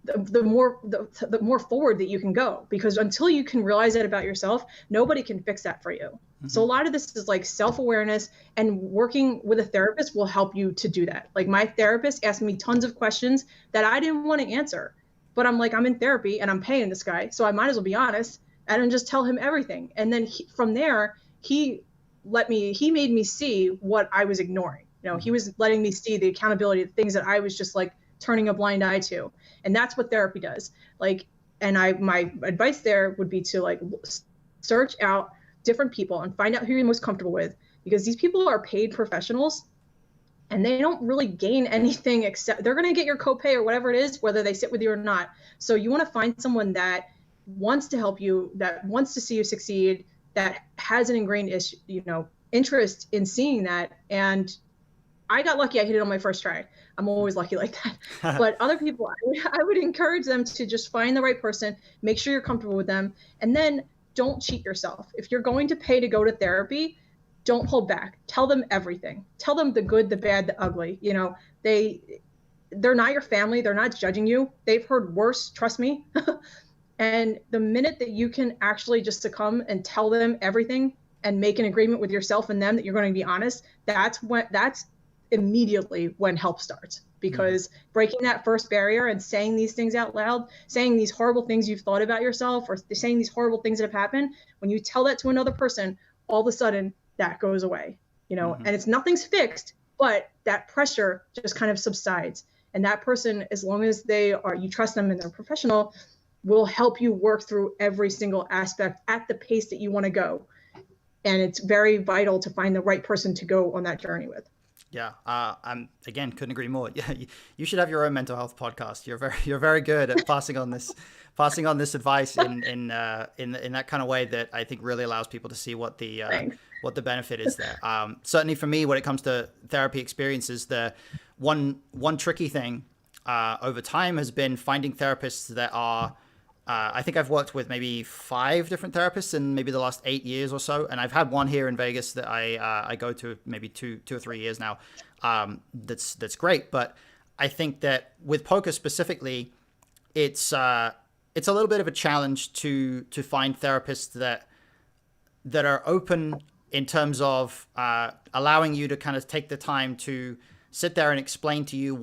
the more forward that you can go, because until you can realize that about yourself, nobody can fix that for you. So a lot of this is like self-awareness, and working with a therapist will help you to do that. Like my therapist asked me tons of questions that I didn't want to answer, but I'm like, I'm in therapy and I'm paying this guy, so I might as well be honest and then just tell him everything. And then from there, he made me see what I was ignoring. You know, he was letting me see the accountability, the things that I was just like turning a blind eye to. And that's what therapy does. Like, and my advice there would be to like search out different people and find out who you're most comfortable with, because these people are paid professionals and they don't really gain anything except they're going to get your copay or whatever it is, whether they sit with you or not. So you want to find someone that wants to help you, that wants to see you succeed, that has an ingrained interest in seeing that. And I got lucky. I hit it on my first try. I'm always lucky like that. But other people, I would encourage them to just find the right person, make sure you're comfortable with them, and then don't cheat yourself. If you're going to pay to go to therapy, don't hold back. Tell them everything. Tell them the good, the bad, the ugly. You know, they're not your family. They're not judging you. They've heard worse, trust me. And the minute that you can actually just succumb and tell them everything and make an agreement with yourself and them that you're going to be honest, that's immediately when help starts. Because breaking that first barrier and saying these things out loud, saying these horrible things you've thought about yourself, or saying these horrible things that have happened, when you tell that to another person, all of a sudden that goes away, you know, and it's nothing's fixed, but that pressure just kind of subsides. And that person, as long as you trust them and they're professional, will help you work through every single aspect at the pace that you want to go. And it's very vital to find the right person to go on that journey with. Yeah, I'm again couldn't agree more. Yeah, you should have your own mental health podcast. You're very good at passing on this advice in that kind of way that I think really allows people to see what the benefit is there. Certainly for me, when it comes to therapy experiences, the one tricky thing over time has been finding therapists that are. I think I've worked with maybe 5 different therapists in maybe the last 8 years or so. And I've had one here in Vegas that I go to maybe two or 3 years now. That's great. But I think that with poker specifically, it's a little bit of a challenge to find therapists that are open in terms of allowing you to kind of take the time to sit there and explain to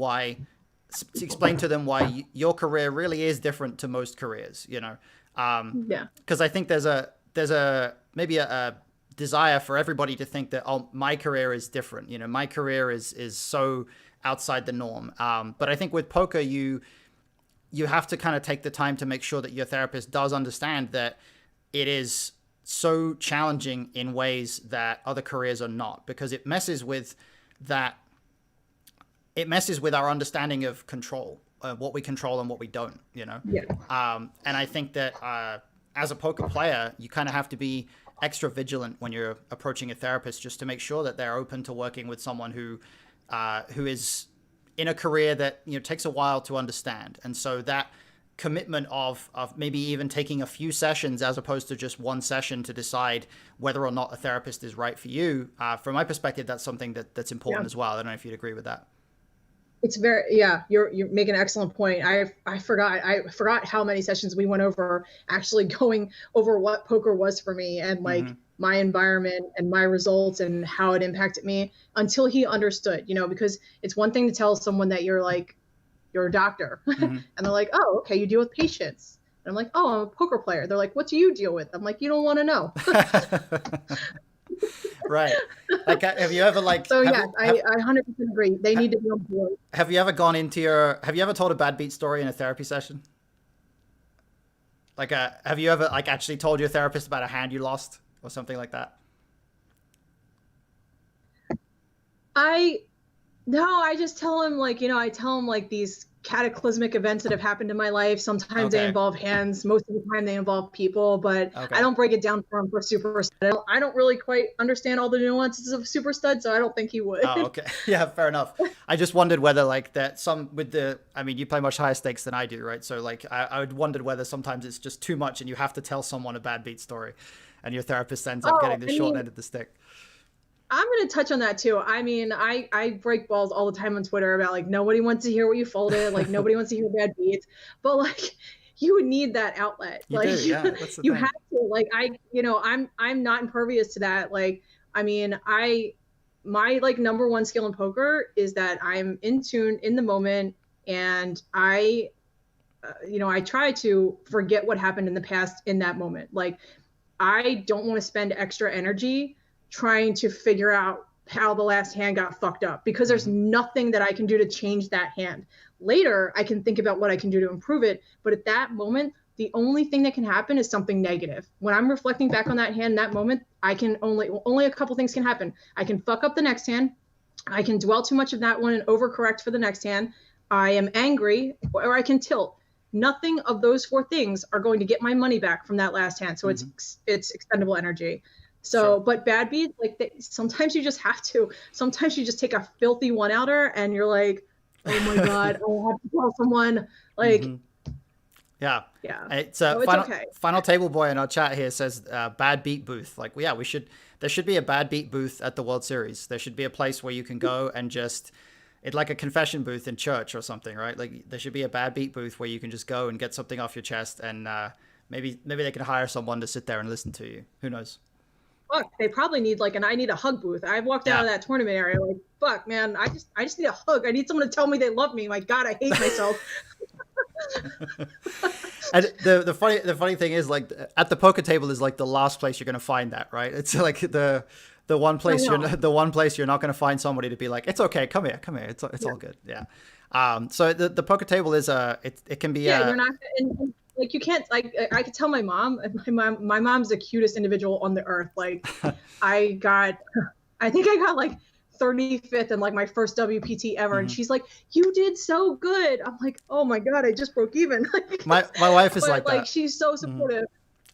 them why your career really is different to most careers, you know? Because I think there's maybe a desire for everybody to think that, oh, my career is different. You know, my career is so outside the norm. But I think with poker, you have to kind of take the time to make sure that your therapist does understand that it is so challenging in ways that other careers are not, because it messes with our understanding of control, what we control and what we don't, you know? Yeah. And I think that as a poker player, you kind of have to be extra vigilant when you're approaching a therapist, just to make sure that they're open to working with someone who is in a career that, you know, takes a while to understand. And so that commitment of maybe even taking a few sessions as opposed to just one session to decide whether or not a therapist is right for you, from my perspective, that's something that's important as well. I don't know if you'd agree with that. It's you're making an excellent point. I forgot how many sessions we went over actually going over what poker was for me and like my environment and my results and how it impacted me, until he understood, you know, because it's one thing to tell someone that you're a doctor and they're like, oh, okay, you deal with patients. And I'm like, oh, I'm a poker player. They're like, what do you deal with? I'm like, you don't want to know. Right. Like, have you ever like? So I 100% agree. They need to be on board. Have you ever told a bad beat story in a therapy session? Like, have you ever like actually told your therapist about a hand you lost or something like that? I No, I just tell him like, I tell him like these cataclysmic events that have happened in my life. Sometimes they Okay. involve hands, most of the time they involve people, but I Okay. don't break it down for him for super stud. I don't really quite understand all the nuances of super stud, so I don't think he would. Oh, okay. Yeah, fair enough. I just wondered whether like that some with the, I mean, you play much higher stakes than I do, right? So like I would wondered whether sometimes it's just too much and you have to tell someone a bad beat story and your therapist ends up Oh, getting the I short mean, end of the stick. I'm going to touch on that too. I mean, I break balls all the time on Twitter about like nobody wants to hear what you folded, like nobody wants to hear bad beats, but like you need that outlet. You Like do, yeah. That's the you have thing. to. Like I'm not impervious to that. Like I mean, my like number one skill in poker is that I'm in tune in the moment, and I try to forget what happened in the past in that moment. Like I don't want to spend extra energy trying to figure out how the last hand got fucked up because there's Hmm. nothing that I can do to change that hand. Later, I can think about what I can do to improve it. But at that moment, the only thing that can happen is something negative. When I'm reflecting back on that hand, that moment, I can only a couple things can happen. I can fuck up the next hand. I can dwell too much of that one and overcorrect for the next hand. I am angry, or I can tilt. Nothing of those four things are going to get my money back from that last hand. So Hmm. it's expendable energy. Sure. So, but bad beats, like sometimes you just have to. Sometimes you just take a filthy one outer, and you're like, oh my god, I have to tell someone. Like, Hmm. Yeah. yeah, It's so it's final okay. final table boy in our chat here says bad beat booth. Like, yeah, we should. There should be a bad beat booth at the World Series. There should be a place where you can go and just it like a confession booth in church or something, right? Like there should be a bad beat booth where you can just go and get something off your chest, and maybe they can hire someone to sit there and listen to you. Who knows? Fuck, they probably need like an I need a hug booth. I walked out Yeah. of that tournament area like, fuck, man, I just need a hug. I need someone to tell me they love me. My God, I hate myself. And the funny thing is like at the poker table is like the last place you're gonna find that, right? It's like the one I place know. the one place you're not gonna find somebody to be like, it's okay, come here, it's Yeah. all good, yeah. So the poker table is it can be Yeah, you're not like you can't like I could tell my mom. My mom's the cutest individual on the earth. Like I got I think I got like 35th in like my first WPT ever, and Mhm. she's like, "You did so good." I'm like, "Oh my God, I just broke even." Like, My wife is but like like that. she's so Mhm. supportive.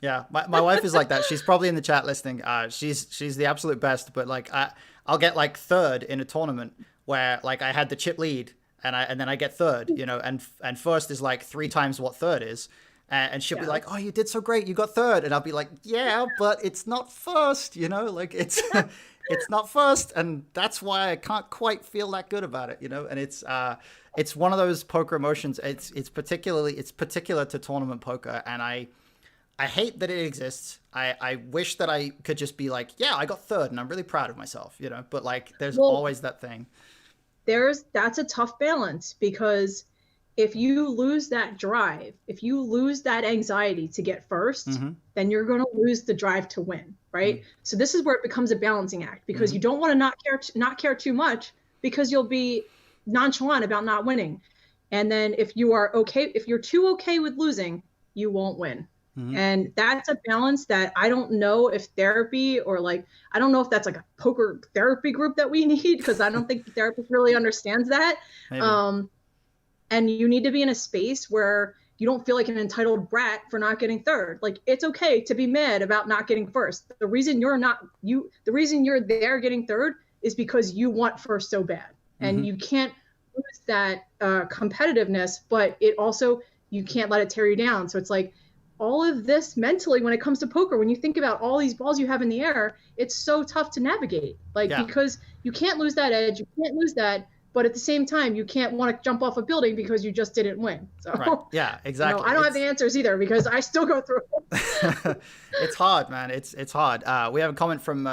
Yeah, my wife is like that. She's probably in the chat listening. She's the absolute best. But like I'll get like third in a tournament where like I had the chip lead and then I get third, and first is like three times what third is, and she'll be Yeah. like, oh, you did so great, you got third, and I'll be like, yeah, but it's not first, like it's it's not first, and that's why I can't quite feel that good about it, and it's one of those poker emotions. It's particular to tournament poker, and I hate that it exists. I wish that I could just be like, yeah, I got third and I'm really proud of myself, but like there's Well, always that thing. that's a tough balance because if you lose that drive, if you lose that anxiety to get first, Mm-hmm. then you're going to lose the drive to win, right? So this is where it becomes a balancing act because Mm-hmm. you don't want to not care too much because you'll be nonchalant about not winning. And then if you're too okay with losing, you won't win. Mm-hmm. And that's a balance that I don't know if therapy or like I don't know if that's like a poker therapy group that we need because I don't think the therapist really understands that. Maybe. Um, and you need to be in a space where you don't feel like an entitled brat for not getting third. Like it's okay to be mad about not getting first. The reason you're there getting third is because you want first so bad, Mm-hmm. and you can't lose that competitiveness. But it also you can't let it tear you down. So it's like all of this mentally when it comes to poker, when you think about all these balls you have in the air, it's so tough to navigate. Like Yeah. because you can't lose that edge, you can't lose that, but at the same time, you can't want to jump off a building because you just didn't win. Right. So, Yeah. Exactly. I don't have the answers either because I still go through it. It's hard, man. It's hard. We have a comment from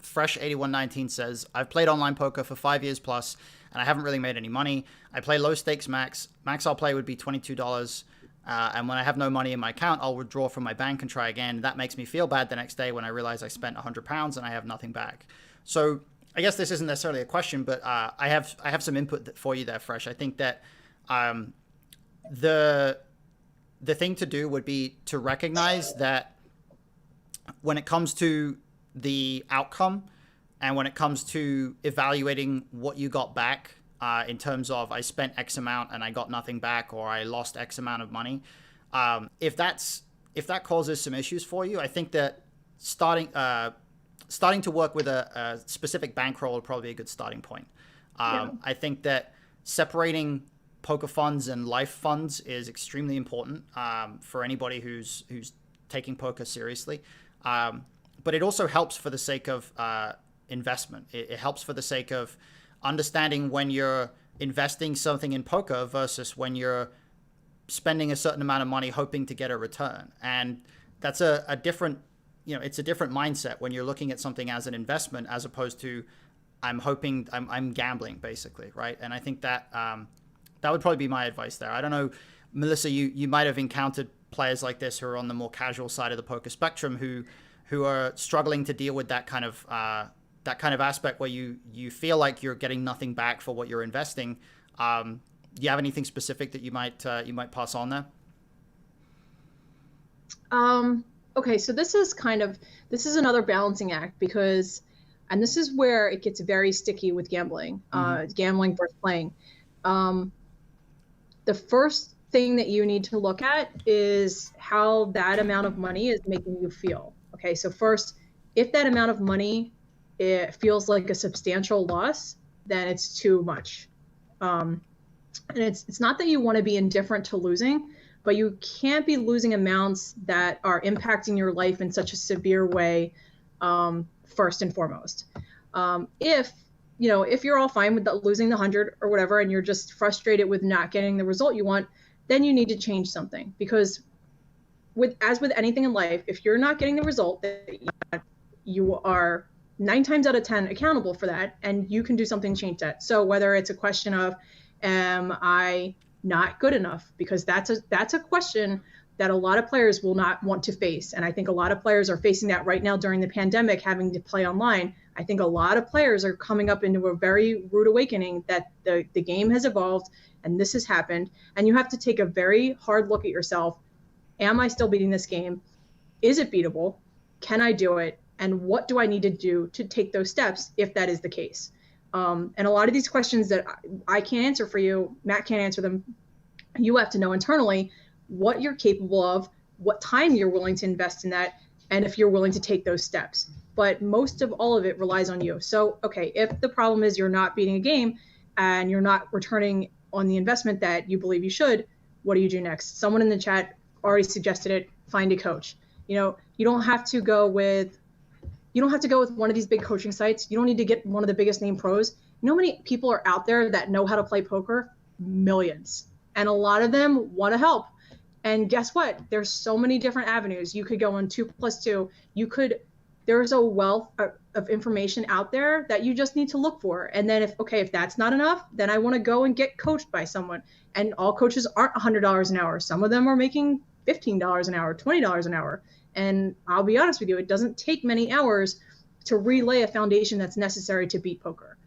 Fresh8119 says, I've played online poker for 5 years plus, and I haven't really made any money. I play low stakes max. Max I'll play would be $22. And when I have no money in my account, I'll withdraw from my bank and try again. That makes me feel bad the next day when I realize I spent £100 and I have nothing back. So I guess this isn't necessarily a question, but I have some input for you there, Fresh. I think that the the thing to do would be to recognize that when it comes to the outcome and when it comes to evaluating what you got back, in terms of I spent X amount and I got nothing back, or I lost X amount of money, if that causes some issues for you, I think that starting to work with a specific bankroll would probably be a good starting point. I think that separating poker funds and life funds is extremely important for anybody who's taking poker seriously. But it also helps for the sake of investment. It helps for the sake of understanding when you're investing something in poker versus when you're spending a certain amount of money hoping to get a return. And that's a different, it's a different mindset when you're looking at something as an investment as opposed to I'm gambling, basically, right? And I think that that would probably be my advice there. I don't know, Melissa, you might have encountered players like this who are on the more casual side of the poker spectrum who are struggling to deal with that kind of aspect where you feel like you're getting nothing back for what you're investing. Do you have anything specific that you might pass on there? Okay, so this is another balancing act because, and this is where it gets very sticky with gambling, gambling versus playing. The first thing that you need to look at is how that amount of money is making you feel. Okay, so first, if that amount of money it feels like a substantial loss, then it's too much. And it's not that you want to be indifferent to losing, but you can't be losing amounts that are impacting your life in such a severe way, first and foremost. If you're all fine with losing the 100 or whatever, and you're just frustrated with not getting the result you want, then you need to change something. Because as with anything in life, if you're not getting the result that you want, you are 9 times out of 10 accountable for that, and you can do something to change that. So whether it's a question of, am I not good enough? Because that's a question that a lot of players will not want to face. And I think a lot of players are facing that right now during the pandemic, having to play online. I think a lot of players are coming up into a very rude awakening that the game has evolved and this has happened. And you have to take a very hard look at yourself. Am I still beating this game? Is it beatable? Can I do it? And what do I need to do to take those steps if that is the case? And a lot of these questions that I can't answer for you, Matt can't answer them. You have to know internally what you're capable of, what time you're willing to invest in that, and if you're willing to take those steps. But most of all of it relies on you. So, okay, if the problem is you're not beating a game and you're not returning on the investment that you believe you should, what do you do next? Someone in the chat already suggested it, find a coach. You don't have to go with one of these big coaching sites. You don't need to get one of the biggest name pros. You know how many people are out there that know how to play poker? Millions. And a lot of them want to help. And guess what? There's so many different avenues. You could go on 2+2. There's a wealth of information out there that you just need to look for. And then if that's not enough, then I want to go and get coached by someone. And all coaches aren't $100 an hour. Some of them are making $15 an hour, $20 an hour. And I'll be honest with you, it doesn't take many hours to relay a foundation that's necessary to beat poker.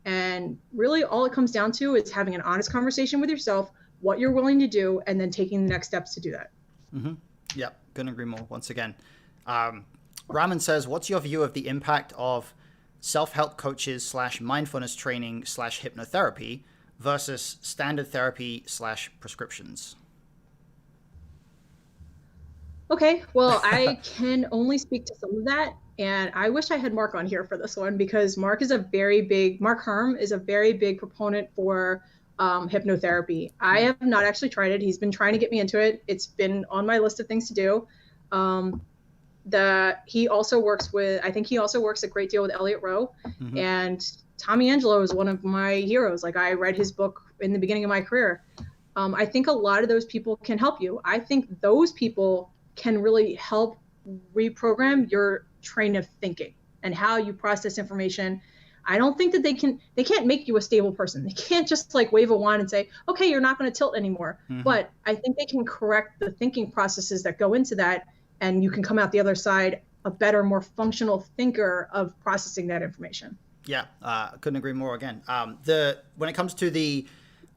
And really all it comes down to is having an honest conversation with yourself, what you're willing to do, and then taking the next steps to do that. Mm-hmm. Yep, couldn't agree more once again. Raman says, what's your view of the impact of self-help coaches / mindfulness training / hypnotherapy versus standard therapy / prescriptions? Okay, well, I can only speak to some of that. And I wish I had Mark on here for this one because Mark Herm is a very big proponent for hypnotherapy. I have not actually tried it. He's been trying to get me into it. It's been on my list of things to do. He also works a great deal with Elliot Rowe. Mm-hmm. And Tommy Angelo is one of my heroes. Like, I read his book in the beginning of my career. I think a lot of those people can help you. I think those people can really help reprogram your train of thinking and how you process information. I don't think that they can't make you a stable person. They can't just like wave a wand and say, okay, you're not going to tilt anymore. Mm-hmm. But I think they can correct the thinking processes that go into that. And you can come out the other side a better, more functional thinker of processing that information. Yeah, couldn't agree more again. When it comes to the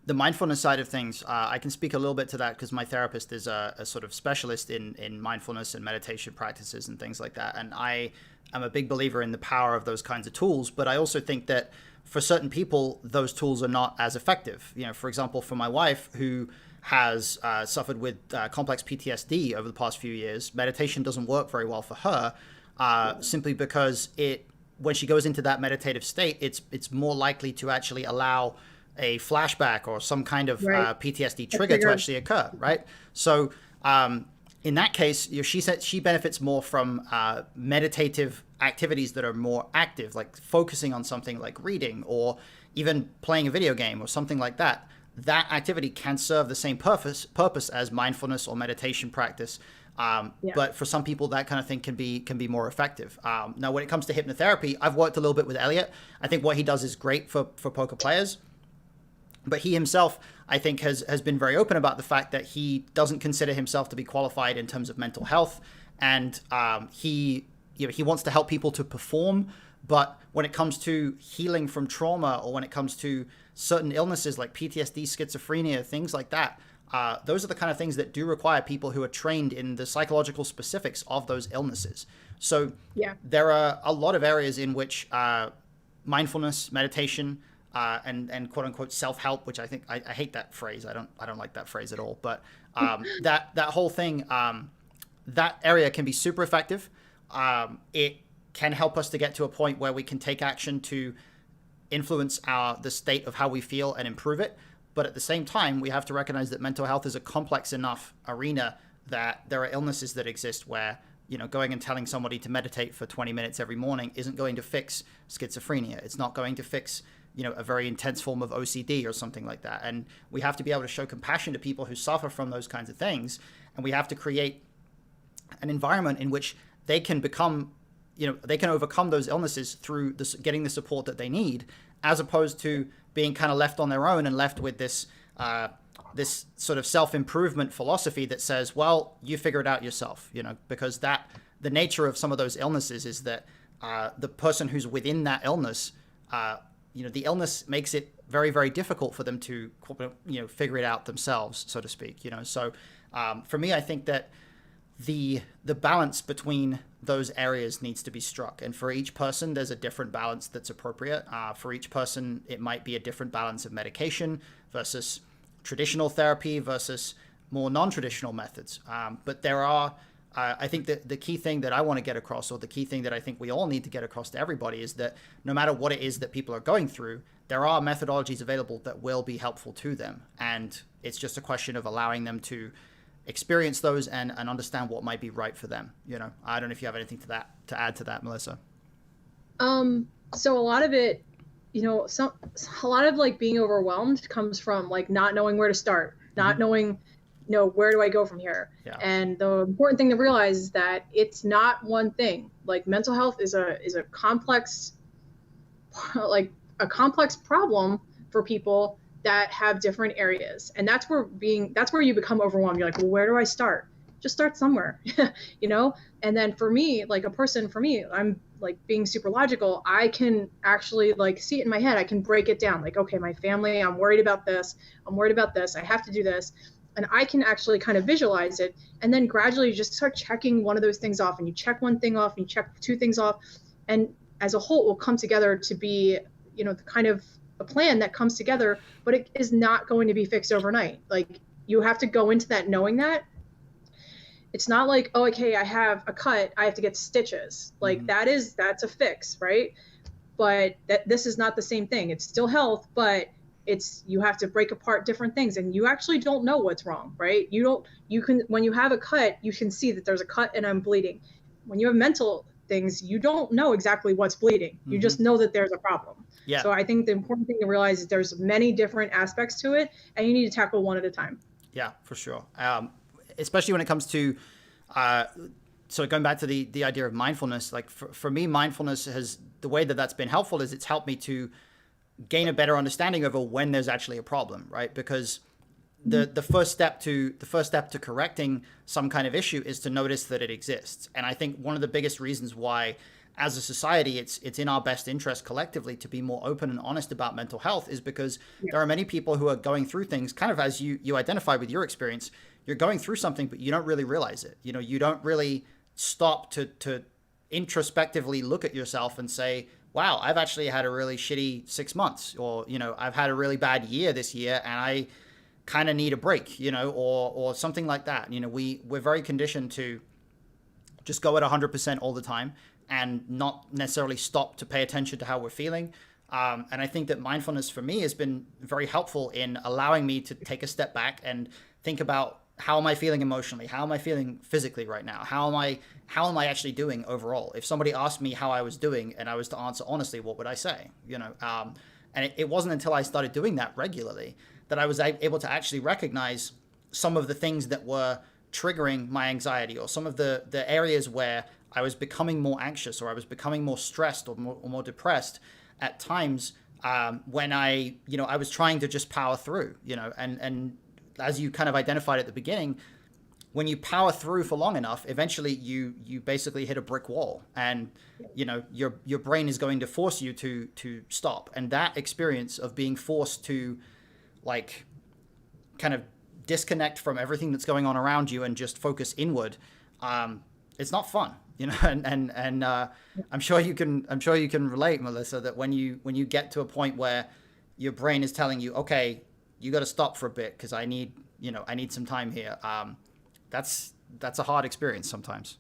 the mindfulness side of things, I can speak a little bit to that because my therapist is a sort of specialist in mindfulness and meditation practices and things like that. And I am a big believer in the power of those kinds of tools. But I also think that for certain people, those tools are not as effective. You know, for example, for my wife, who has suffered with complex PTSD over the past few years, meditation doesn't work very well for her, simply because when she goes into that meditative state, it's more likely to actually allow a flashback or some kind of PTSD trigger to actually occur, right? So in that case, she said she benefits more from meditative activities that are more active, like focusing on something like reading or even playing a video game or something like that. That activity can serve the same purpose as mindfulness or meditation practice. But for some people, that kind of thing can be more effective. Now, when it comes to hypnotherapy, I've worked a little bit with Elliot. I think what he does is great for poker players. But he himself, I think, has been very open about the fact that he doesn't consider himself to be qualified in terms of mental health, and he wants to help people to perform. But when it comes to healing from trauma, or when it comes to certain illnesses like PTSD, schizophrenia, things like that, those are the kind of things that do require people who are trained in the psychological specifics of those illnesses. So there are a lot of areas in which mindfulness, meditation, and quote unquote self-help, which I think I hate that phrase. I don't like that phrase at all. But that whole thing, that area can be super effective. It can help us to get to a point where we can take action to influence the state of how we feel and improve it. But at the same time, we have to recognize that mental health is a complex enough arena that there are illnesses that exist where, you know, going and telling somebody to meditate for 20 minutes every morning isn't going to fix schizophrenia. It's not going to fix, you know, a very intense form of OCD or something like that. And we have to be able to show compassion to people who suffer from those kinds of things. And we have to create an environment in which they can become, you know, they can overcome those illnesses through getting the support that they need, as opposed to being kind of left on their own and left with this this sort of self-improvement philosophy that says, well, you figure it out yourself, you know, because the nature of some of those illnesses is that the person who's within that illness, you know, the illness makes it very, very difficult for them to, you know, figure it out themselves, so to speak, you know. So for me, I think that the balance between those areas needs to be struck. And for each person, there's a different balance that's appropriate. For each person, it might be a different balance of medication versus traditional therapy versus more non-traditional methods. But there are, I think that the key thing that I want to get across, or the key thing that I think we all need to get across to everybody, is that no matter what it is that people are going through, there are methodologies available that will be helpful to them. And it's just a question of allowing them to experience those and understand what might be right for them. You know, I don't know if you have anything to add to that, Melissa. So a lot of it, you know, a lot of like being overwhelmed comes from like not knowing where to start, not knowing, you know, where do I go from here? Yeah. And the important thing to realize is that it's not one thing. Like mental health is a complex, like a complex problem for people that have different areas. And that's where you become overwhelmed. You're like, well, where do I start? Just start somewhere, you know? And then for me, I'm like being super logical. I can actually like see it in my head. I can break it down. Like, okay, my family, I'm worried about this. I have to do this. And I can actually kind of visualize it. And then gradually you just start checking one of those things off, and you check one thing off and you check two things off. And as a whole, it will come together to be, you know, the kind of a plan that comes together, but it is not going to be fixed overnight. Like you have to go into that knowing that it's not like, oh, okay, I have a cut, I have to get stitches. Like that's a fix, right? But this is not the same thing. It's still health, but you have to break apart different things, and you actually don't know what's wrong, right? When you have a cut, you can see that there's a cut and I'm bleeding. When you have mental things, you don't know exactly what's bleeding. You just know that there's a problem. Yeah. So I think the important thing to realize is there's many different aspects to it, and you need to tackle one at a time. Yeah, for sure. Especially when it comes to, so going back to the idea of mindfulness, like for me, mindfulness the way that's been helpful is it's helped me to gain a better understanding over when there's actually a problem, right? Because the first step to correcting some kind of issue is to notice that it exists. And I think one of the biggest reasons why as a society, it's in our best interest collectively to be more open and honest about mental health, is because there are many people who are going through things kind of as you identify with your experience. You're going through something, but you don't really realize it. You don't really stop to introspectively look at yourself and say, wow, I've actually had a really shitty 6 months, or, I've had a really bad year this year and I kind of need a break, or something like that. We're very conditioned to just go at 100% all the time and not necessarily stop to pay attention to how we're feeling. And I think that mindfulness for me has been very helpful in allowing me to take a step back and think about, how am I feeling emotionally? How am I feeling physically right now? How am I actually doing overall? If somebody asked me how I was doing and I was to answer honestly, what would I say? And it wasn't until I started doing that regularly that I was able to actually recognize some of the things that were triggering my anxiety, or some of the areas where I was becoming more anxious, or I was becoming more stressed, or more depressed at times, when I was trying to just power through, and as you kind of identified at the beginning, when you power through for long enough, eventually you basically hit a brick wall, and your brain is going to force you to stop. And that experience of being forced to like kind of disconnect from everything that's going on around you and just focus inward, it's not fun, and I'm sure you can relate, Melissa, that when you get to a point where your brain is telling you, okay, you got to stop for a bit because I need some time here. That's a hard experience sometimes.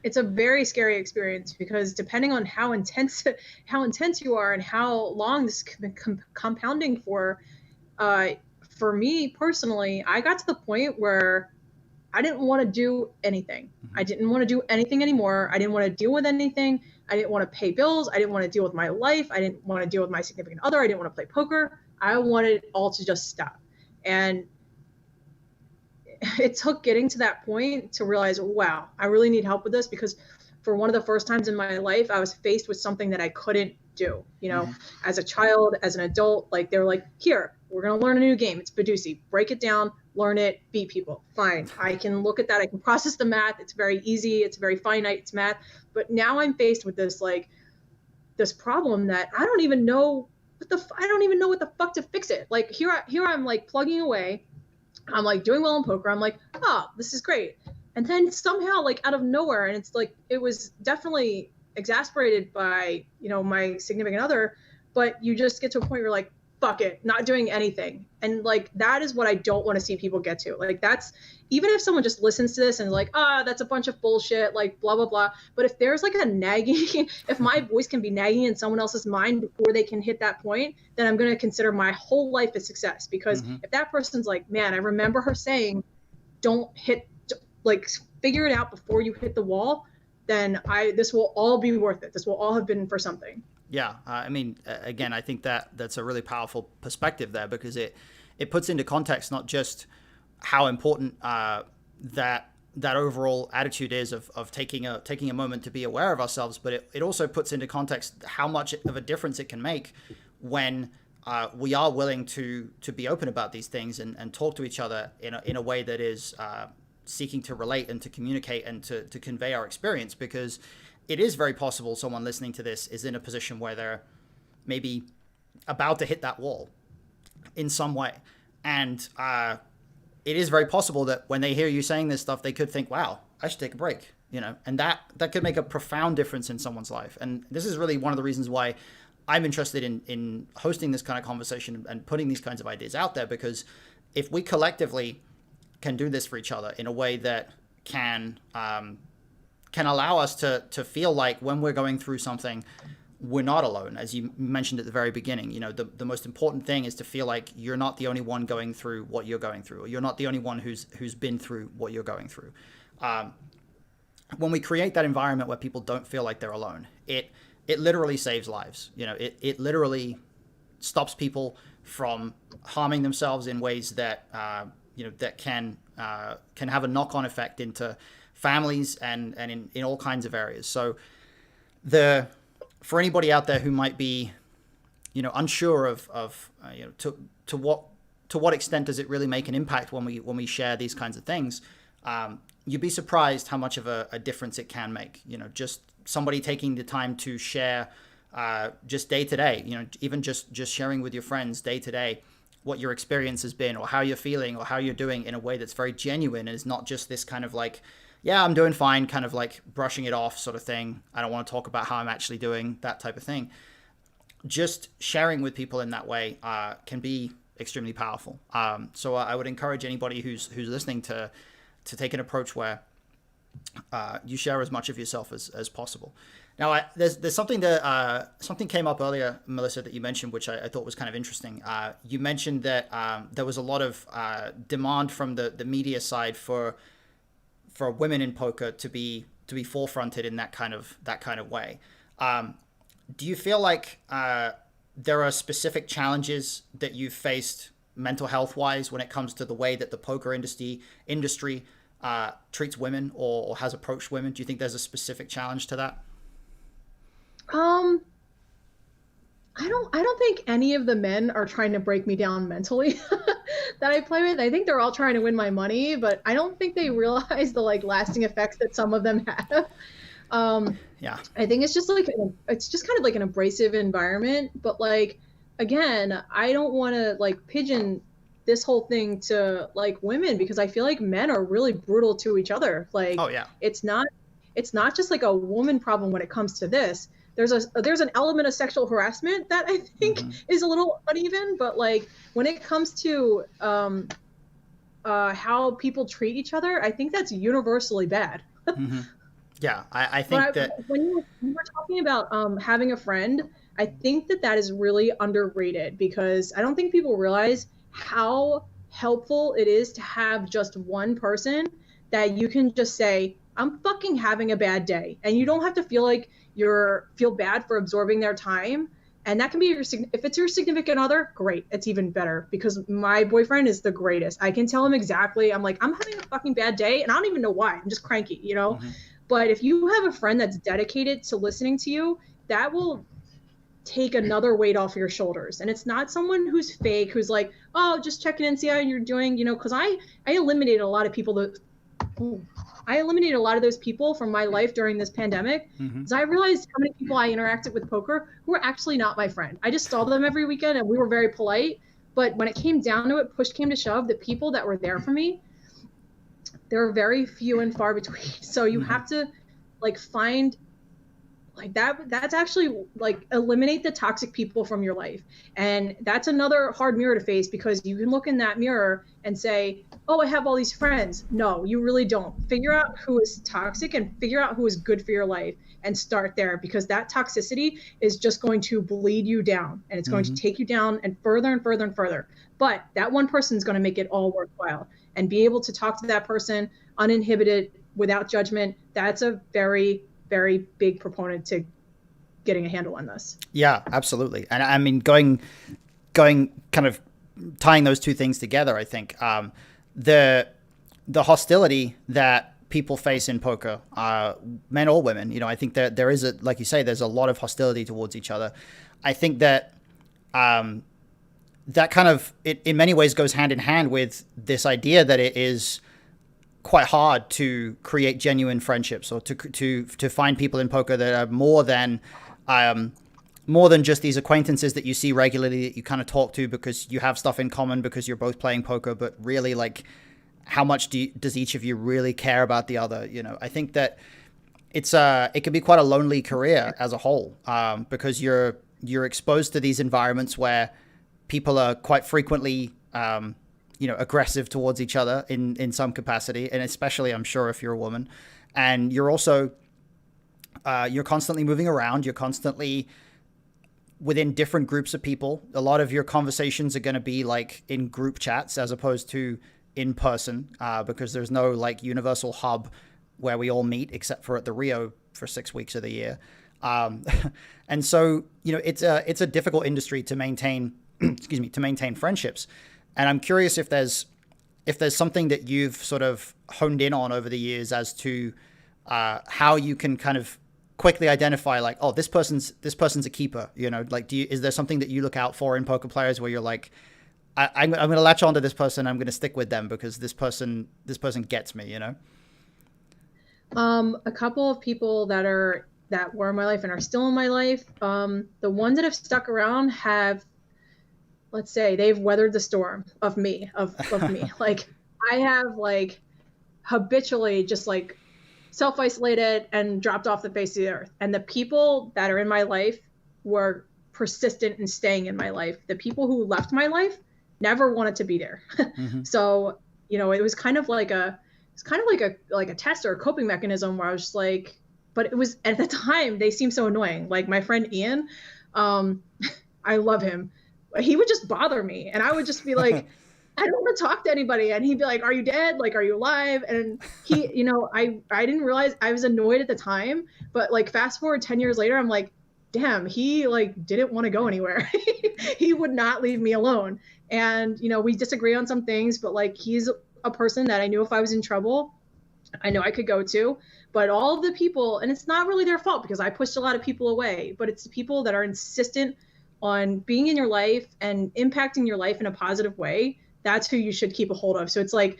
It's a very scary experience, because depending on how intense you are and how long this has been compounding for me personally, I got to the point where I didn't want to do anything. Mm-hmm. I didn't want to do anything anymore. I didn't want to deal with anything. I didn't want to pay bills. I didn't want to deal with my life. I didn't want to deal with my significant other. I didn't want to play poker. I wanted it all to just stop. And it took getting to that point to realize, wow, I really need help with this, because for one of the first times in my life, I was faced with something that I couldn't do. Mm-hmm. As a child, as an adult, like they were like, here, we're going to learn a new game. It's Badusi. Break it down, learn it, beat people. Fine. I can look at that. I can process the math. It's very easy. It's very finite. It's math. But now I'm faced with this, like, this problem that I don't even know what the fuck to fix it. Like here I'm like plugging away. I'm like doing well in poker. I'm like, oh, this is great. And then somehow, like out of nowhere, and it's like, it was definitely exasperated by, my significant other, but you just get to a point where you're like, fuck it, not doing anything. And like, that is what I don't want to see people get to. Like, that's, even if someone just listens to this and like, that's a bunch of bullshit, like blah, blah, blah. But if there's like a nagging, if my voice can be nagging in someone else's mind before they can hit that point, then I'm going to consider my whole life a success. Because if that person's like, man, I remember her saying, don't hit, like figure it out before you hit the wall, then this will all be worth it. This will all have been for something. Yeah. I mean, again, I think that's a really powerful perspective there, because it puts into context not just how important that overall attitude is of taking a moment to be aware of ourselves, but it also puts into context how much of a difference it can make when we are willing to be open about these things and talk to each other in a way that is seeking to relate and to communicate and to convey our experience. Because it is very possible someone listening to this is in a position where they're maybe about to hit that wall in some way. And it is very possible that when they hear you saying this stuff, they could think, wow, I should take a break, and that could make a profound difference in someone's life. And this is really one of the reasons why I'm interested in hosting this kind of conversation and putting these kinds of ideas out there, because if we collectively can do this for each other in a way that can allow us to feel like when we're going through something, we're not alone. As you mentioned at the very beginning, the most important thing is to feel like you're not the only one going through what you're going through, or you're not the only one who's been through what you're going through. When we create that environment where people don't feel like they're alone, it literally saves lives. It literally stops people from harming themselves in ways that that can have a knock-on effect into families and in all kinds of areas. So for anybody out there who might be, unsure of to what extent does it really make an impact when we share these kinds of things, you'd be surprised how much of a difference it can make. Just somebody taking the time to share just day to day, even just sharing with your friends day to day what your experience has been or how you're feeling or how you're doing in a way that's very genuine and is not just this kind of like, yeah, I'm doing fine, kind of like brushing it off sort of thing. I don't want to talk about how I'm actually doing, that type of thing. Just sharing with people in that way can be extremely powerful. So I would encourage anybody who's listening to take an approach where you share as much of yourself as possible. Now, there's something that something came up earlier, Melissa, that you mentioned, which I thought was kind of interesting. You mentioned that there was a lot of demand from the media side for women in poker to be forefronted in that kind of way. Do you feel like there are specific challenges that you've faced mental health wise when it comes to the way that the poker industry treats women or has approached women? Do you think there's a specific challenge to that? I don't think any of the men are trying to break me down mentally that I play with. I think they're all trying to win my money, but I don't think they realize the like lasting effects that some of them have. Yeah. I think it's just kind of like an abrasive environment, but like, again, I don't want to like pigeon this whole thing to like women because I feel like men are really brutal to each other. Like, oh yeah, it's not just like a woman problem when it comes to this. There's an element of sexual harassment that I think is a little uneven, but like when it comes to how people treat each other, I think that's universally bad. Yeah, I think that when you were talking about having a friend, I think that is really underrated because I don't think people realize how helpful it is to have just one person that you can just say, I'm fucking having a bad day. And you don't have to feel like feel bad for absorbing their time. And that can be if it's your significant other, great. It's even better because my boyfriend is the greatest. I can tell him exactly. I'm like, I'm having a fucking bad day and I don't even know why. I'm just cranky, But if you have a friend that's dedicated to listening to you, that will take another weight off your shoulders. And it's not someone who's fake, who's like, oh, just checking in, see how you're doing, because I eliminated a lot of people I eliminated a lot of those people from my life during this pandemic because I realized how many people I interacted with poker who were actually not my friend. I just saw them every weekend and we were very polite. But when it came down to it, push came to shove, the people that were there for me, there are very few and far between. So you have to like find like that's actually like eliminate the toxic people from your life. And that's another hard mirror to face because you can look in that mirror and say, oh, I have all these friends. No, you really don't. Figure out who is toxic and figure out who is good for your life and start there because that toxicity is just going to bleed you down and it's going to take you down and further and further and further. But that one person is going to make it all worthwhile and be able to talk to that person uninhibited without judgment. That's a very, very big proponent to getting a handle on this. Yeah, absolutely. And I mean, going kind of tying those two things together, I think the hostility that people face in poker, men or women, I think that there is like you say, there's a lot of hostility towards each other. I think that that kind of it in many ways goes hand in hand with this idea that it is quite hard to create genuine friendships or to find people in poker that are more than just these acquaintances that you see regularly that you kind of talk to because you have stuff in common because you're both playing poker, but really like how much does each of you really care about the other? I think that it can be quite a lonely career as a whole because you're exposed to these environments where people are quite frequently aggressive towards each other in some capacity, and especially I'm sure if you're a woman, and you're also you're constantly moving around, you're constantly within different groups of people. A lot of your conversations are going to be like in group chats as opposed to in person because there's no like universal hub where we all meet except for at the Rio for 6 weeks of the year. And so, it's a difficult industry to maintain, to maintain friendships. And I'm curious if there's something that you've sort of honed in on over the years as to how you can kind of quickly identify like, oh, this person's a keeper, like, is there something that you look out for in poker players where you're like, I'm going to latch on to this person. I'm going to stick with them because this person gets me, A couple of people that were in my life and are still in my life. The ones that have stuck around have, let's say, they've weathered the storm of me, of me. Like I have like habitually just like self-isolated and dropped off the face of the earth. And the people that are in my life were persistent in staying in my life. The people who left my life never wanted to be there. Mm-hmm. So, it was kind of like a test or a coping mechanism where I was just like, but it was at the time they seemed so annoying. Like my friend Ian, I love him. He would just bother me and I would just be like, I don't want to talk to anybody. And he'd be like, are you dead? Like, are you alive? And he, I didn't realize I was annoyed at the time, but like fast forward 10 years later, I'm like, damn, he like didn't want to go anywhere. He would not leave me alone. And, we disagree on some things, but like, he's a person that I knew if I was in trouble, I know I could go to. But all of the people, and it's not really their fault because I pushed a lot of people away, but it's the people that are insistent on being in your life and impacting your life in a positive way. That's who you should keep a hold of. So it's like,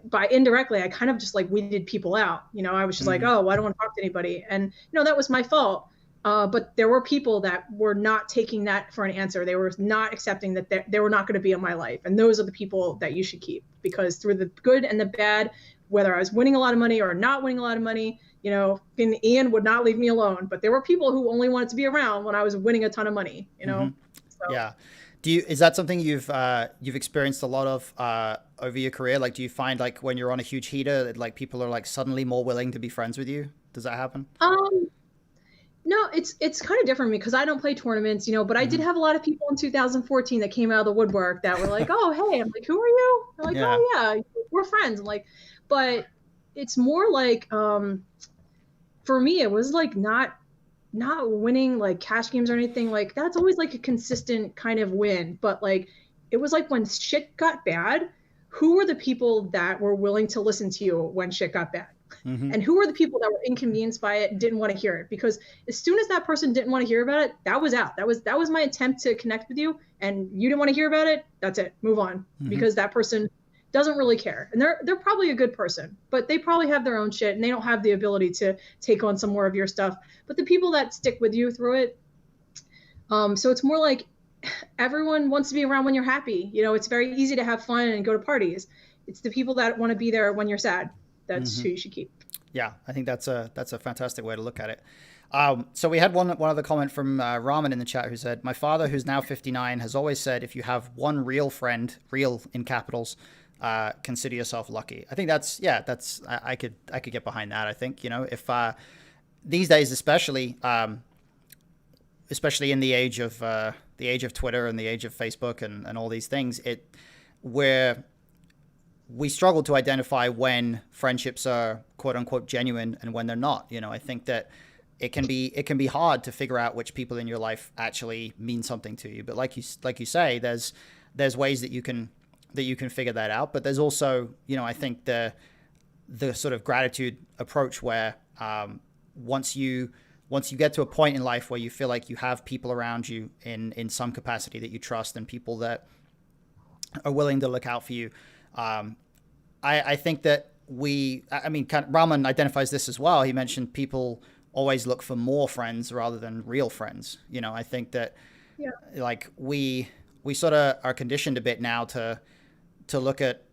by indirectly, I kind of just like weeded people out. I was just like, oh, well, I don't want to talk to anybody. And, that was my fault. But there were people that were not taking that for an answer. They were not accepting that they were not going to be in my life. And those are the people that you should keep, because through the good and the bad, whether I was winning a lot of money or not winning a lot of money, Ian would not leave me alone. But there were people who only wanted to be around when I was winning a ton of money, Mm-hmm. So. Yeah. Is that something you've experienced a lot of over your career? Like, do you find like when you're on a huge heater, that like people are like suddenly more willing to be friends with you? Does that happen? No, it's kind of different because I don't play tournaments, but I did Mm-hmm. have a lot of people in 2014 that came out of the woodwork that were like, oh, hey, I'm like, who are you? They're like, Yeah. oh yeah, we're friends. I'm like, but it's more like, for me, it was like not winning like cash games or anything. Like that's always like a consistent kind of win. But like, it was like when shit got bad, who were the people that were willing to listen to you when shit got bad? Mm-hmm. And who were the people that were inconvenienced by it and didn't want to hear it? Because as soon as that person didn't want to hear about it, that was out. That was my attempt to connect with you, and you didn't want to hear about it. That's it. Move on, because that person doesn't really care, and they're probably a good person, but they probably have their own shit, and they don't have the ability to take on some more of your stuff. But the people that stick with you through it, so it's more like everyone wants to be around when you're happy. It's very easy to have fun and go to parties. It's the people that want to be there when you're sad. That's who you should keep. Yeah, I think that's a fantastic way to look at it. So we had one other comment from Raman in the chat who said, "My father, who's now 59, has always said if you have one real friend, real in capitals, consider yourself lucky." I think I could get behind that. I think if these days, especially in the age of Twitter and the age of Facebook and all these things, where we struggle to identify when friendships are quote unquote genuine and when they're not. I think that it can be hard to figure out which people in your life actually mean something to you. But like you say, there's ways that you can figure that out. But there's also, I think the sort of gratitude approach where once you get to a point in life where you feel like you have people around you in some capacity that you trust and people that are willing to look out for you. I think that Raman identifies this as well. He mentioned people always look for more friends rather than real friends. I think that like we sort of are conditioned a bit now to look at,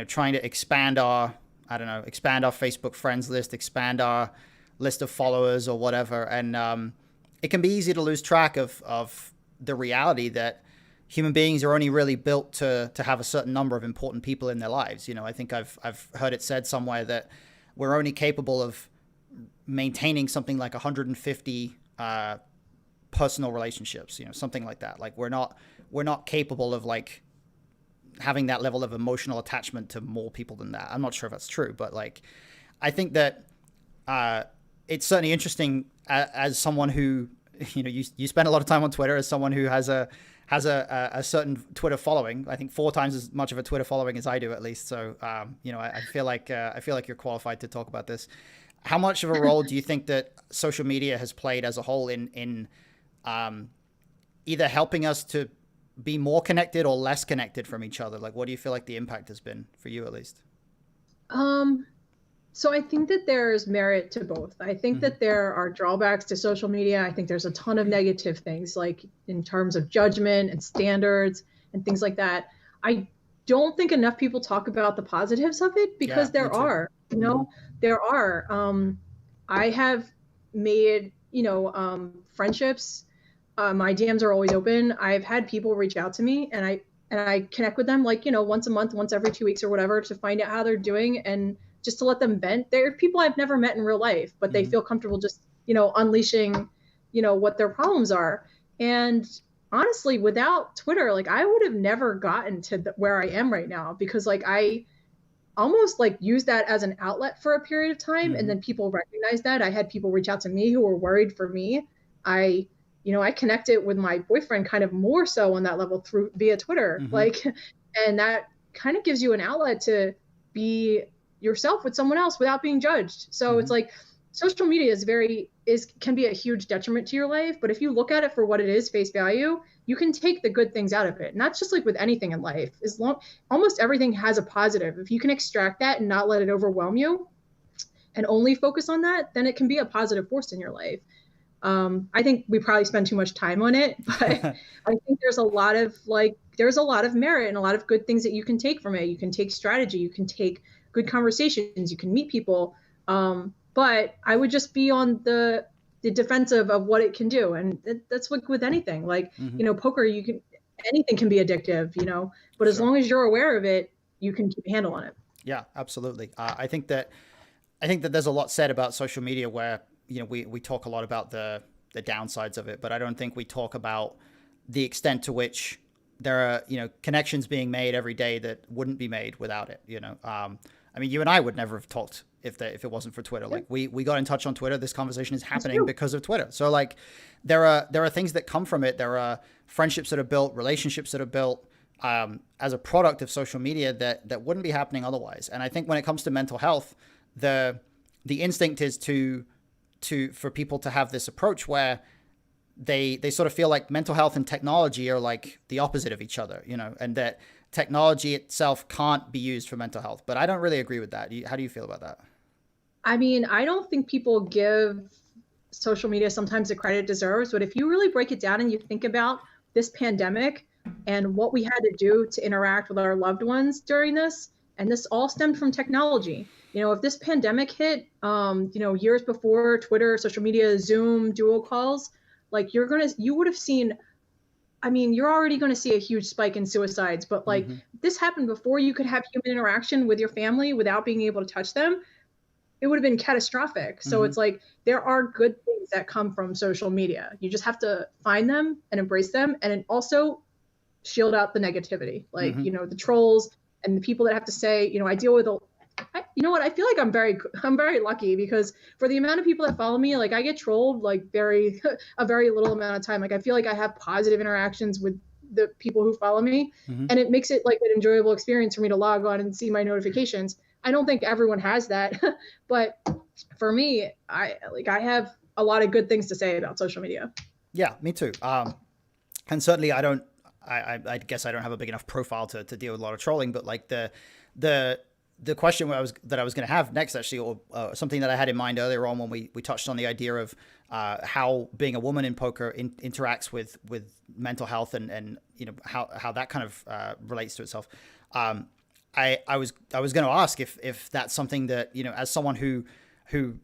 trying to expand our Facebook friends list, expand our list of followers or whatever. And it can be easy to lose track of the reality that human beings are only really built to have a certain number of important people in their lives. I think I've heard it said somewhere that we're only capable of maintaining something like 150 personal relationships, something like that. Like we're not capable of like having that level of emotional attachment to more people than that. I'm not sure if that's true, but like I think that it's certainly interesting as someone who you spend a lot of time on Twitter, as someone who has a certain Twitter following. I think 4 times as much of a Twitter following as I do, at least. So, I feel like you're qualified to talk about this. How much of a role do you think that social media has played as a whole in either helping us to be more connected or less connected from each other? Like, what do you feel like the impact has been for you, at least? So I think that there's merit to both. I think that there are drawbacks to social media. I think there's a ton of negative things, like in terms of judgment and standards and things like that. I don't think enough people talk about the positives of it, because there are, there are. I have made, friendships. My DMs are always open. I've had people reach out to me, and I connect with them, like, once a month, once every 2 weeks or whatever, to find out how they're doing, and just to let them vent. They're people I've never met in real life, but they feel comfortable just, unleashing, what their problems are. And honestly, without Twitter, like, I would have never gotten to where I am right now, because like I almost like used that as an outlet for a period of time. And then people recognized that. I had people reach out to me who were worried for me. I connected with my boyfriend kind of more so on that level via Twitter, like, and that kind of gives you an outlet to be yourself with someone else without being judged. So it's like social media can be a huge detriment to your life, but if you look at it for what it is, face value, you can take the good things out of it. And that's just like with anything in life. Almost everything has a positive. If you can extract that and not let it overwhelm you and only focus on that, then it can be a positive force in your life. I think we probably spend too much time on it, but I think there's a lot of merit and a lot of good things that you can take from it. You can take strategy, you can take good conversations, you can meet people. But I would just be on the defensive of what it can do. And that's like with anything, like, poker, anything can be addictive, but as long as you're aware of it, you can keep a handle on it. Yeah, absolutely. I think that there's a lot said about social media where, we talk a lot about the downsides of it, but I don't think we talk about the extent to which there are, connections being made every day that wouldn't be made without it. I mean, you and I would never have talked if it wasn't for Twitter. Like we got in touch on Twitter. This conversation is happening because of Twitter. So like there are things that come from it. There are friendships that are built, relationships that are built as a product of social media that wouldn't be happening otherwise. And I think when it comes to mental health, the instinct is for people to have this approach where they sort of feel like mental health and technology are like the opposite of each other, and that technology itself can't be used for mental health. But I don't really agree with that. How do you feel about that? I mean, I don't think people give social media sometimes the credit it deserves, but if you really break it down and you think about this pandemic and what we had to do to interact with our loved ones during this, and this all stemmed from technology. If this pandemic hit, years before Twitter, social media, Zoom, duo calls, like you would have seen, I mean, you're already going to see a huge spike in suicides, but like this happened before you could have human interaction with your family without being able to touch them. It would have been catastrophic. So it's like, there are good things that come from social media. You just have to find them and embrace them. And also shield out the negativity, like, the trolls and the people that have to say, I deal with I feel like I'm very lucky, because for the amount of people that follow me, like I get trolled like a very little amount of time. Like I feel like I have positive interactions with the people who follow me, and it makes it like an enjoyable experience for me to log on and see my notifications. I don't think everyone has that, but for me, I have a lot of good things to say about social media. Yeah, me too. And certainly I guess I don't have a big enough profile to deal with a lot of trolling, but like the question that I was going to have next, actually, or something that I had in mind earlier on when we touched on the idea of how being a woman in poker interacts with mental health and how that kind of relates to itself. I was going to ask if that's something that, as someone who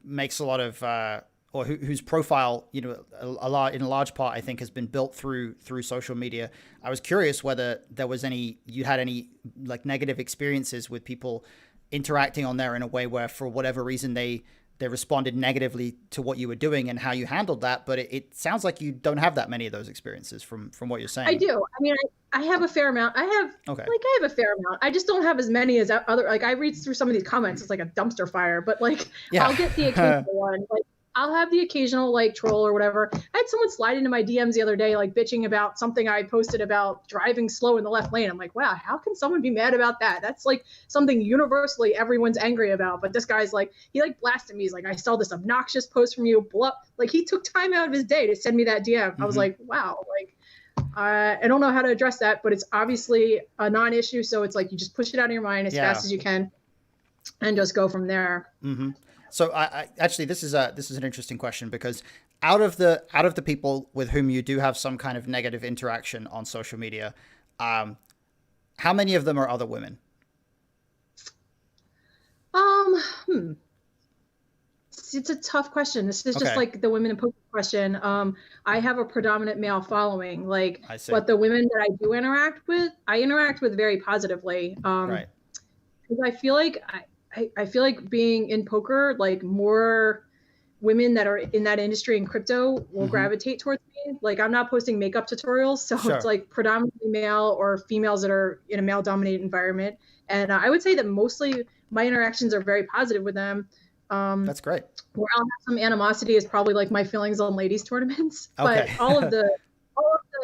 makes a lot of or whose profile, in a large part, I think, has been built through social media. I was curious whether you had any like negative experiences with people interacting on there in a way where, for whatever reason, they responded negatively to what you were doing and how you handled that. But it sounds like you don't have that many of those experiences from what you're saying. I do. I mean, I have a fair amount. I have a fair amount. I just don't have as many as other. Like I read through some of these comments, it's like a dumpster fire. But like, I'll get the occasional one. Like, I'll have the occasional like troll or whatever. I had someone slide into my DMs the other day, like bitching about something I posted about driving slow in the left lane. I'm like, wow, how can someone be mad about that? That's like something universally everyone's angry about. But this guy's like, he like blasted me. He's like, I saw this obnoxious post from you. Like he took time out of his day to send me that DM. I was like, wow, like I don't know how to address that, but it's obviously a non-issue. So it's like you just push it out of your mind as Yeah. fast as you can, and just go from there. So I actually this is an interesting question because out of the people with whom you do have some kind of negative interaction on social media, how many of them are other women? Um, hmm. It's a tough question. This is just Okay, like the women in poker question. I have a predominant male following, like, I see. but the women that I do interact with, I interact with very positively. Right. Because I feel like I feel like being in poker, like more women that are in that industry in crypto will Mm-hmm. gravitate towards me. Like I'm not posting makeup tutorials, so it's Sure. like predominantly male or females that are in a male dominated environment. And I would say that mostly my interactions are very positive with them. Um, That's great. where I'll have some animosity is probably like my feelings on ladies tournaments, but Okay. all of the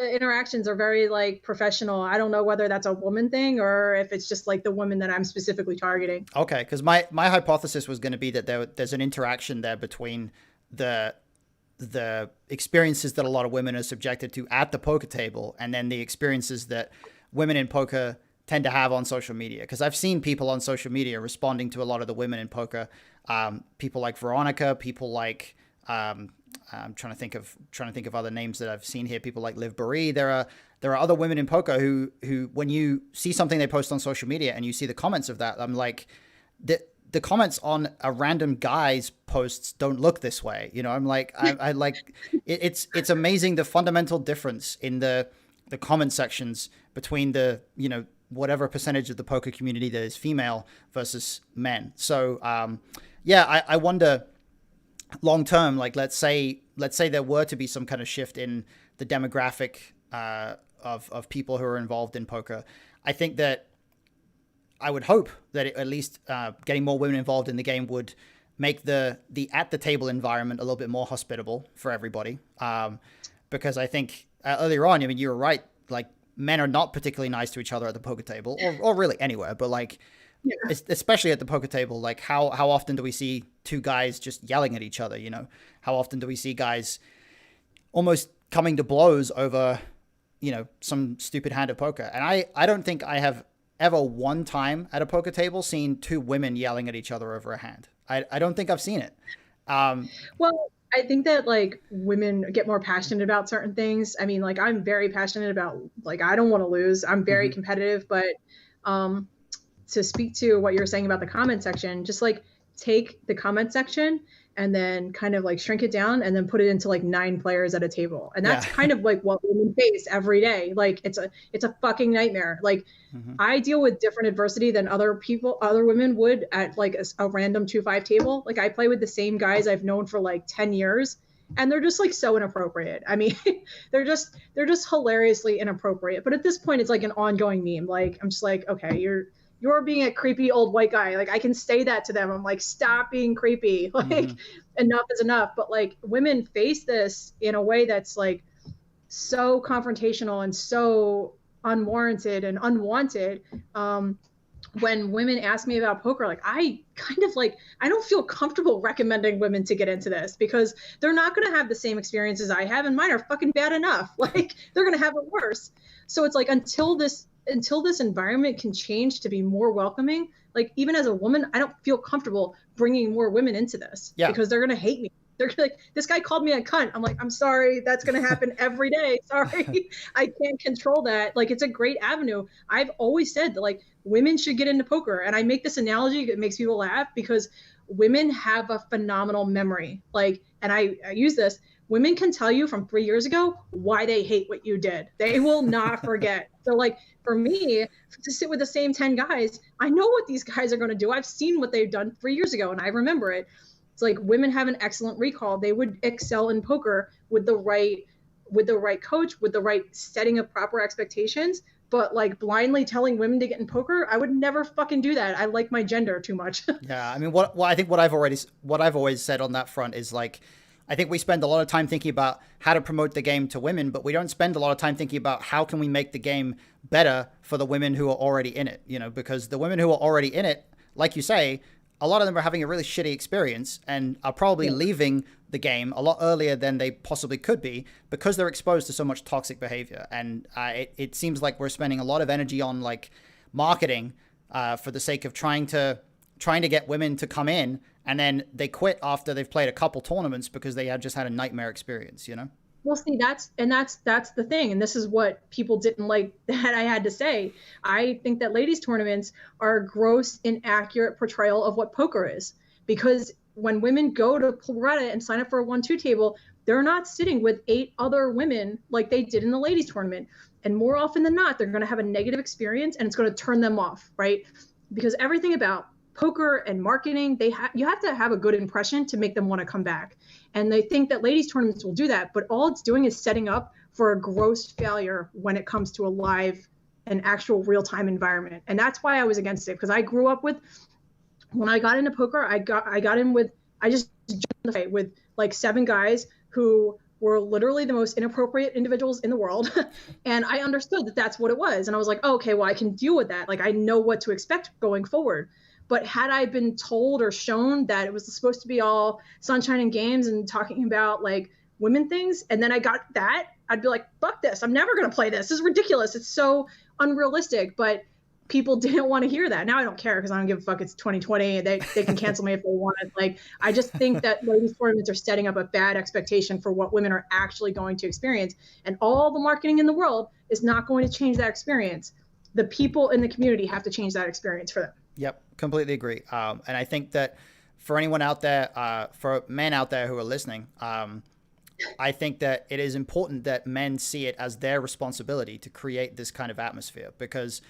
interactions are very like professional. I don't know whether that's a woman thing or if it's just like the woman that I'm specifically targeting. Okay, because my hypothesis was going to be that there's an interaction there between the the experiences that a lot of women are subjected to at the poker table and then the experiences that women in poker tend to have on social media. Because I've seen people on social media responding to a lot of the women in poker, people like Veronica, people like I'm trying to think of other names that I've seen here. People like Liv Burr. There are other women in poker who when you see something they post on social media and you see the comments of that, I'm like, the comments on a random guy's posts don't look this way. I'm like, I like it's amazing the fundamental difference in the comment sections between the whatever percentage of the poker community that is female versus men. So yeah, I wonder long term, like let's say there were to be some kind of shift in the demographic of people who are involved in poker. I think that I would hope that at least getting more women involved in the game would make the at the table environment a little bit more hospitable for everybody. Because I think earlier on, I mean, you were right. Like men are not particularly nice to each other at the poker table, or really anywhere. But like, Yeah. especially at the poker table, like how often do we see two guys just yelling at each other? How often do we see guys almost coming to blows over some stupid hand of poker? And I don't think I have ever one time at a poker table seen two women yelling at each other over a hand. I don't think I've seen it. Well, I think that like women get more passionate about certain things. I mean, like I'm very passionate about like I don't want to lose. I'm very Mhm. competitive, but um to speak to what you're saying about the comment section, just like take the comment section and then kind of like shrink it down and then put it into like 9 players at a table. And Yeah. that's kind of like what women face every day. Like it's a fucking nightmare. Like Mhm. I deal with different adversity than other women would at like a random 2-5 table. Like I play with the same guys I've known for like 10 years and they're just like so inappropriate. I mean, they're just hilariously inappropriate. But at this point it's like an ongoing meme. Like I'm just like, okay, you're being a creepy old white guy. Like I can say that to them. I'm like, stop being creepy. Like Mhm. enough is enough. But like women face this in a way that's like so confrontational and so unwarranted and unwanted. When women ask me about poker, like I kind of like I don't feel comfortable recommending women to get into this because they're not going to have the same experiences I have, and mine are fucking bad enough. Like they're going to have it worse. So it's like until this environment can change to be more welcoming, like even as a woman, I don't feel comfortable bringing more women into this Yeah. because they're going to hate me. They're like, this guy called me a cunt. I'm like, I'm sorry, that's going to happen every day. Sorry, I can't control that. Like, it's a great avenue. I've always said that, like, women should get into poker. And I make this analogy, it makes people laugh because women have a phenomenal memory. Like, and I use this, women can tell you from 3 years ago why they hate what you did. They will not forget. So, like, for me to sit with the same 10 guys, I know what these guys are going to do. I've seen what they've done 3 years ago and I remember it. It's like women have an excellent recall. They would excel in poker with the right coach, with the right setting of proper expectations. But like blindly telling women to get in poker, I would never fucking do that. I like my gender too much. Yeah, I mean, I think what I've always said on that front is like, I think we spend a lot of time thinking about how to promote the game to women, but we don't spend a lot of time thinking about how can we make the game better for the women who are already in it. Because the women who are already in it, like you say, a lot of them are having a really shitty experience and are probably Yeah. leaving the game a lot earlier than they possibly could be because they're exposed to so much toxic behavior. And it seems like we're spending a lot of energy on like marketing for the sake of trying to get women to come in, and then they quit after they've played a couple tournaments because they had just had a nightmare experience, you know? Well, see, that's the thing, and this is what people didn't like that I had to say. I think that ladies tournaments are a gross, inaccurate portrayal of what poker is, because when women go to Reddit and sign up for a 1-2 table, they're not sitting with 8 other women like they did in the ladies tournament, and more often than not, they're going to have a negative experience, and it's going to turn them off, right? Because everything about poker and marketing, you have to have a good impression to make them want to come back. And they think that ladies tournaments will do that, but all it's doing is setting up for a gross failure when it comes to a live and actual real-time environment. And that's why I was against it, because I grew up with, when I got into poker, I just jumped in the fight with like 7 guys who were literally the most inappropriate individuals in the world. And I understood that that's what it was. And I was like, oh, okay, well, I can deal with that. Like, I know what to expect going forward. But had I been told or shown that it was supposed to be all sunshine and games and talking about like women things, and then I got that, I'd be like, fuck this. I'm never going to play this. This is ridiculous. It's so unrealistic. But people didn't want to hear that. Now I don't care because I don't give a fuck. It's 2020. They can cancel me if they want. Like, I just think that ladies tournaments are setting up a bad expectation for what women are actually going to experience. And all the marketing in the world is not going to change that experience. The people in the community have to change that experience for them. Yep, completely agree. And I think that for anyone out there, for men out there who are listening, I think that it is important that men see it as their responsibility to create this kind of atmosphere, because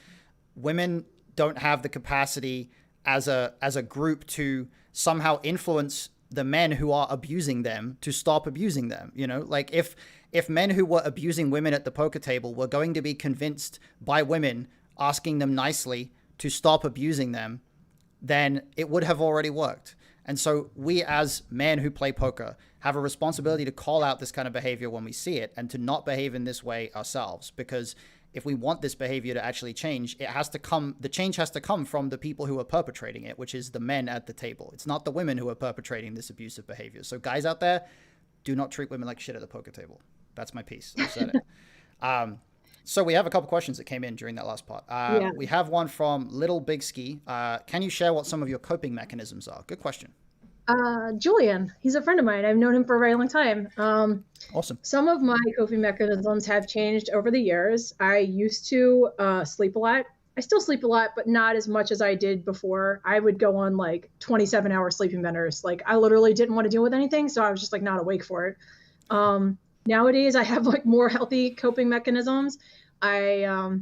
women don't have the capacity as a group to somehow influence the men who are abusing them to stop abusing them. You know, like if men who were abusing women at the poker table were going to be convinced by women asking them nicely to stop abusing them, then it would have already worked. And so we as men who play poker have a responsibility to call out this kind of behavior when we see it and to not behave in this way ourselves. Because if we want this behavior to actually change, the change has to come from the people who are perpetrating it, which is the men at the table. It's not the women who are perpetrating this abusive behavior. So guys out there, do not treat women like shit at the poker table. That's my piece. I said it. So we have a couple questions that came in during that last part. We have one from Little Big Ski. Can you share what some of your coping mechanisms are? Good question. Julian, he's a friend of mine. I've known him for a very long time. Awesome. Some of my coping mechanisms have changed over the years. I used to sleep a lot. I still sleep a lot, but not as much as I did before. I would go on like 27-hour sleeping benders. Like, I literally didn't want to deal with anything, so I was just like not awake for it. Nowadays, I have like more healthy coping mechanisms. I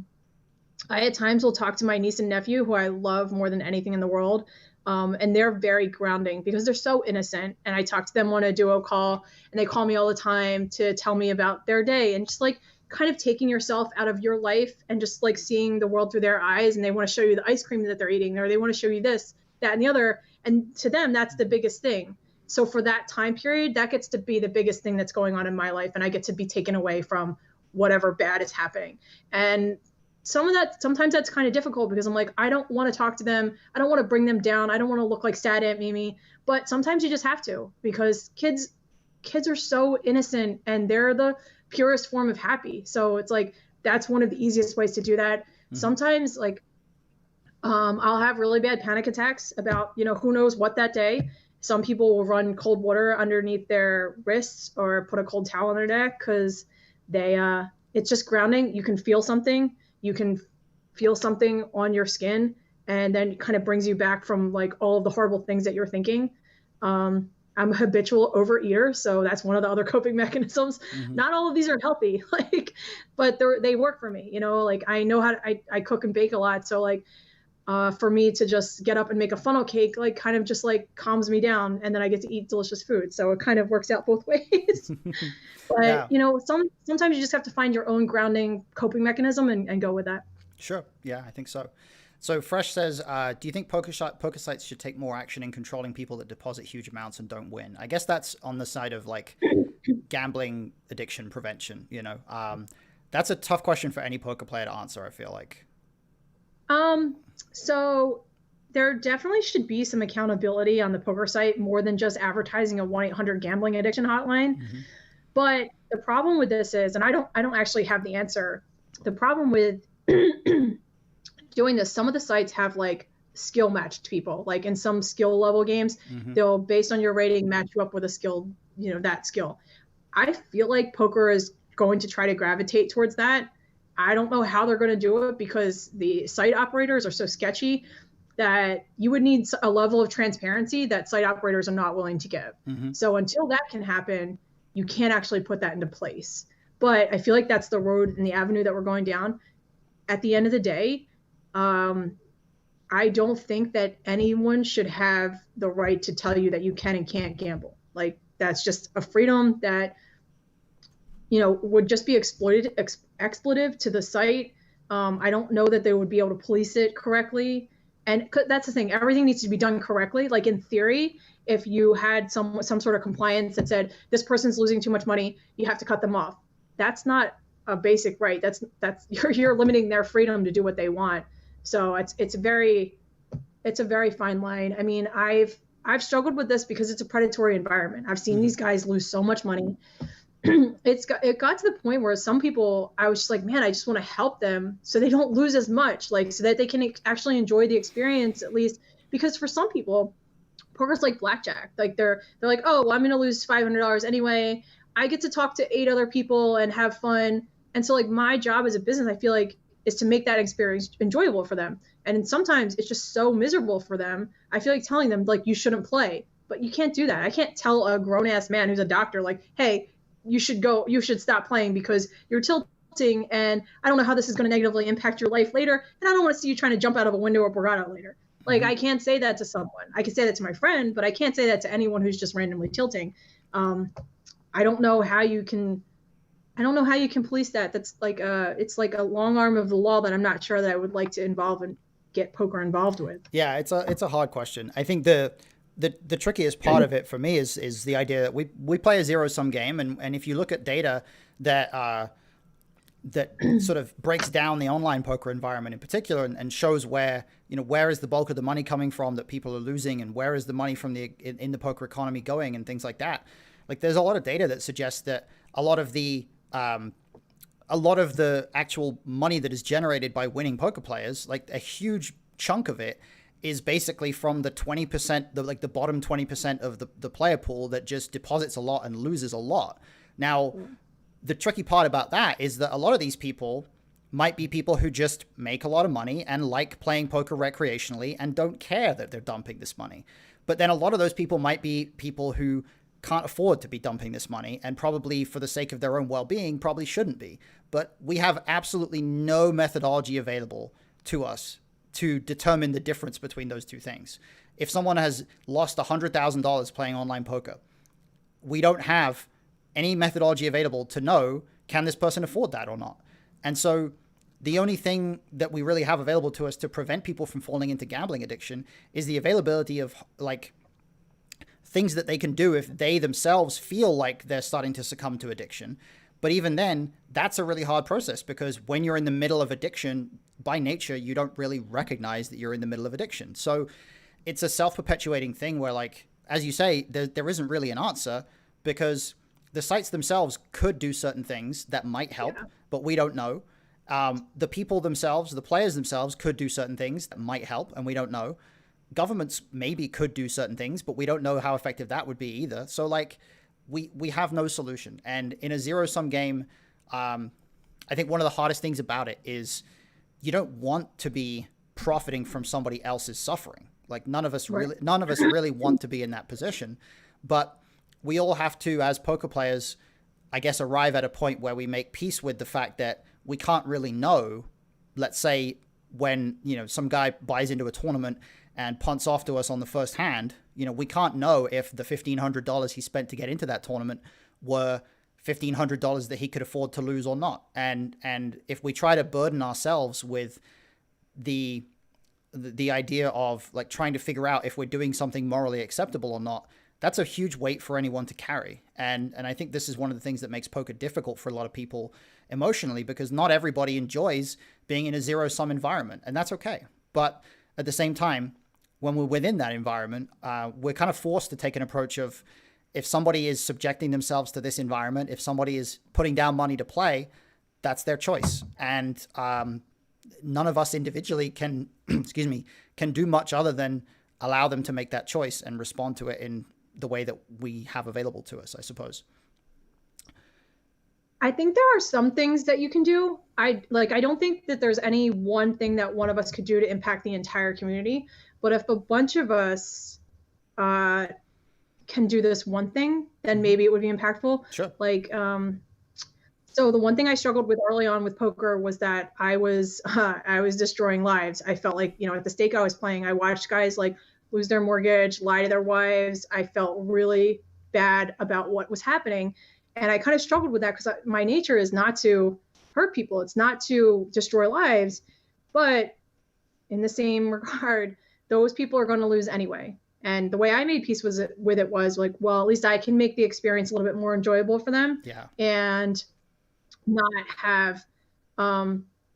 at times will talk to my niece and nephew, who I love more than anything in the world. And they're very grounding because they're so innocent. And I talk to them on a duo call, and they call me all the time to tell me about their day, and just like kind of taking yourself out of your life and just like seeing the world through their eyes. And they want to show you the ice cream that they're eating, or they want to show you this, that, and the other. And to them, that's the biggest thing. So for that time period, that gets to be the biggest thing that's going on in my life. And I get to be taken away from whatever bad is happening. And sometimes that's kind of difficult because I'm like, I don't want to talk to them. I don't want to bring them down. I don't want to look like sad Aunt Mimi, but sometimes you just have to, because kids are so innocent and they're the purest form of happy. So it's like, that's one of the easiest ways to do that. Mm-hmm. Sometimes like, I'll have really bad panic attacks about, who knows what that day. Some people will run cold water underneath their wrists or put a cold towel on their neck because it's just grounding. You can feel something. You can feel something on your skin, and then it kind of brings you back from like all of the horrible things that you're thinking. I'm a habitual overeater, so that's one of the other coping mechanisms. Mm-hmm. Not all of these are healthy, but they work for me. Like I know I cook and bake a lot, so like for me to just get up and make a funnel cake, like kind of just like calms me down, and then I get to eat delicious food. So it kind of works out both ways. But yeah. Sometimes you just have to find your own grounding coping mechanism and go with that. Sure. Yeah, I think so. So Fresh says, do you think poker sites should take more action in controlling people that deposit huge amounts and don't win? I guess that's on the side of like gambling addiction prevention. That's a tough question for any poker player to answer, I feel like. So there definitely should be some accountability on the poker site more than just advertising a 1-800 gambling addiction hotline. Mm-hmm. But the problem with this is, and I don't actually have the answer. The problem with doing this, some of the sites have like skill matched people. Like in some skill level games, Mm-hmm. they'll, based on your rating, match you up with a skill, that skill. I feel like poker is going to try to gravitate towards that. I don't know how they're going to do it because the site operators are so sketchy that you would need a level of transparency that site operators are not willing to give. Mm-hmm. So until that can happen, you can't actually put that into place. But I feel like that's the road and the avenue that we're going down. At the end of the day, I don't think that anyone should have the right to tell you that you can and can't gamble. Like that's just a freedom that would just be exploitive to the site. I don't know that they would be able to police it correctly. And that's the thing, everything needs to be done correctly. Like in theory, if you had some sort of compliance that said this person's losing too much money, you have to cut them off. That's not a basic right. That's you're limiting their freedom to do what they want. So it's a very fine line. I mean, I've struggled with this because it's a predatory environment. I've seen these guys lose so much money. It got to the point where some people, I was just like, man, I just want to help them so they don't lose as much, like so that they can actually enjoy the experience at least. Because for some people, poker's like blackjack. Like they're like, oh, well, I'm going to lose $500 anyway. I get to talk to 8 other people and have fun. And so like my job as a business, I feel like, is to make that experience enjoyable for them. And sometimes it's just so miserable for them. I feel like telling them like, you shouldn't play, but you can't do that. I can't tell a grown ass man who's a doctor, like, hey, you should stop playing because you're tilting and I don't know how this is going to negatively impact your life later. And I don't want to see you trying to jump out of a window or Borgata later. Like I can't say that to someone. I can say that to my friend, but I can't say that to anyone who's just randomly tilting. I don't know how you can police that. That's like it's like a long arm of the law that I'm not sure that I would like to involve and get poker involved with. Yeah, it's a hard question. I think the trickiest part of it for me is the idea that we play a zero-sum game, and if you look at data that that sort of breaks down the online poker environment in particular and shows where is the bulk of the money coming from that people are losing, and where is the money from in the poker economy going, and things like that. Like there's a lot of data that suggests that a lot of the actual money that is generated by winning poker players, like a huge chunk of it, is basically from the 20%, the bottom 20% of the player pool that just deposits a lot and loses a lot. Now, the tricky part about that is that a lot of these people might be people who just make a lot of money and like playing poker recreationally and don't care that they're dumping this money. But then a lot of those people might be people who can't afford to be dumping this money and probably for the sake of their own well-being probably shouldn't be. But we have absolutely no methodology available to us to determine the difference between those two things. If someone has lost $100,000 playing online poker, we don't have any methodology available to know, can this person afford that or not? And so the only thing that we really have available to us to prevent people from falling into gambling addiction is the availability of like things that they can do if they themselves feel like they're starting to succumb to addiction. But even then, that's a really hard process because when you're in the middle of addiction, by nature, you don't really recognize that you're in the middle of addiction. So it's a self-perpetuating thing where, like, as you say, there isn't really an answer because the sites themselves could do certain things that might help, but we don't know. The people themselves, the players themselves could do certain things that might help, and we don't know. Governments maybe could do certain things, but we don't know how effective that would be either. So, like, we have no solution. And in a zero-sum game, I think one of the hardest things about it is you don't want to be profiting from somebody else's suffering. Like none of us really want to be in that position, but we all have to, as poker players, I guess, arrive at a point where we make peace with the fact that we can't really know. Let's say when, some guy buys into a tournament and punts off to us on the first hand, we can't know if the $1,500 he spent to get into that tournament were $1,500 that he could afford to lose or not. And if we try to burden ourselves with the idea of like trying to figure out if we're doing something morally acceptable or not, that's a huge weight for anyone to carry. And I think this is one of the things that makes poker difficult for a lot of people emotionally, because not everybody enjoys being in a zero-sum environment, and that's okay. But at the same time, when we're within that environment, we're kind of forced to take an approach of, if somebody is subjecting themselves to this environment, if somebody is putting down money to play, that's their choice. And none of us individually can, excuse me, can do much other than allow them to make that choice and respond to it in the way that we have available to us, I suppose. I think there are some things that you can do. I don't think that there's any one thing that one of us could do to impact the entire community. But if a bunch of us can do this one thing, then maybe it would be impactful. Sure. Like, so the one thing I struggled with early on with poker was that I was destroying lives. I felt like, at the stake I was playing, I watched guys like lose their mortgage, lie to their wives. I felt really bad about what was happening. And I kind of struggled with that because my nature is not to hurt people. It's not to destroy lives. But in the same regard, those people are going to lose anyway. And the way I made peace with it was like, well, at least I can make the experience a little bit more enjoyable for them. Yeah. And not have,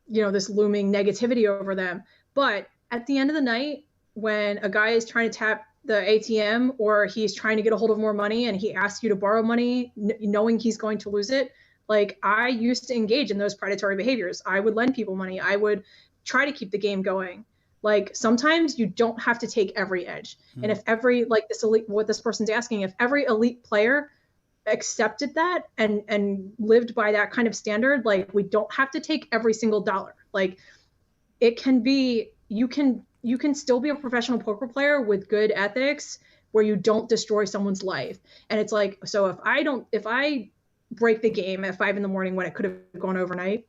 this looming negativity over them. But at the end of the night, when a guy is trying to tap the ATM or he's trying to get a hold of more money and he asks you to borrow money, knowing he's going to lose it, like I used to engage in those predatory behaviors. I would lend people money. I would try to keep the game going. Like sometimes you don't have to take every edge. And if every, like this elite, what this person's asking, if every elite player accepted that and lived by that kind of standard, like we don't have to take every single dollar. Like it can be, you can still be a professional poker player with good ethics where you don't destroy someone's life. And it's like, so if I break the game at 5 a.m. when it could have gone overnight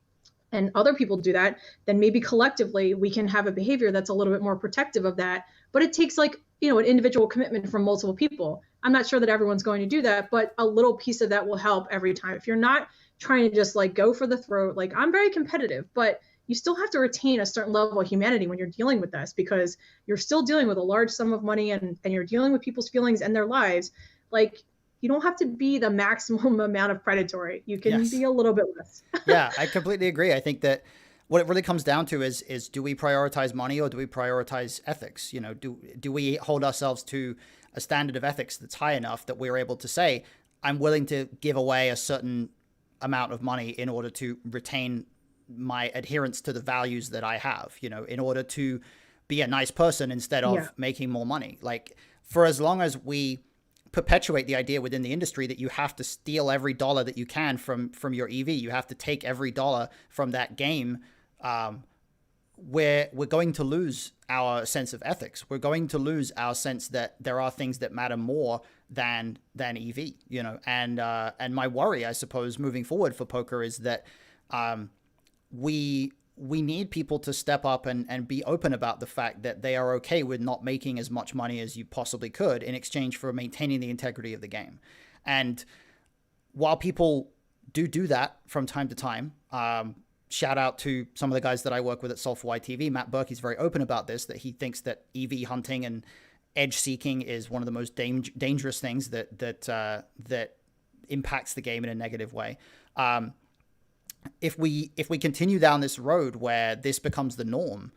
and other people do that, then maybe collectively we can have a behavior that's a little bit more protective of that. But it takes like, an individual commitment from multiple people. I'm not sure that everyone's going to do that, but a little piece of that will help every time. If you're not trying to just like go for the throat, like I'm very competitive, but you still have to retain a certain level of humanity when you're dealing with this, because you're still dealing with a large sum of money and you're dealing with people's feelings and their lives. Like you don't have to be the maximum amount of predatory. You can be a little bit less. Yeah, I completely agree. I think that what it really comes down to is do we prioritize money or do we prioritize ethics? Do we hold ourselves to a standard of ethics that's high enough that we're able to say, I'm willing to give away a certain amount of money in order to retain my adherence to the values that I have, in order to be a nice person instead of making more money. Like for as long as we perpetuate the idea within the industry that you have to steal every dollar that you can from your EV, you have to take every dollar from that game, we're going to lose our sense of ethics. We're going to lose our sense that there are things that matter more than EV, and my worry, I suppose, moving forward for poker is that we need people to step up and be open about the fact that they are okay with not making as much money as you possibly could in exchange for maintaining the integrity of the game. And while people do that from time to time, shout out to some of the guys that I work with at Solve for YTV. Matt Burke is very open about this, that he thinks that EV hunting and edge seeking is one of the most dangerous things that impacts the game in a negative way. If we continue down this road where this becomes the norm,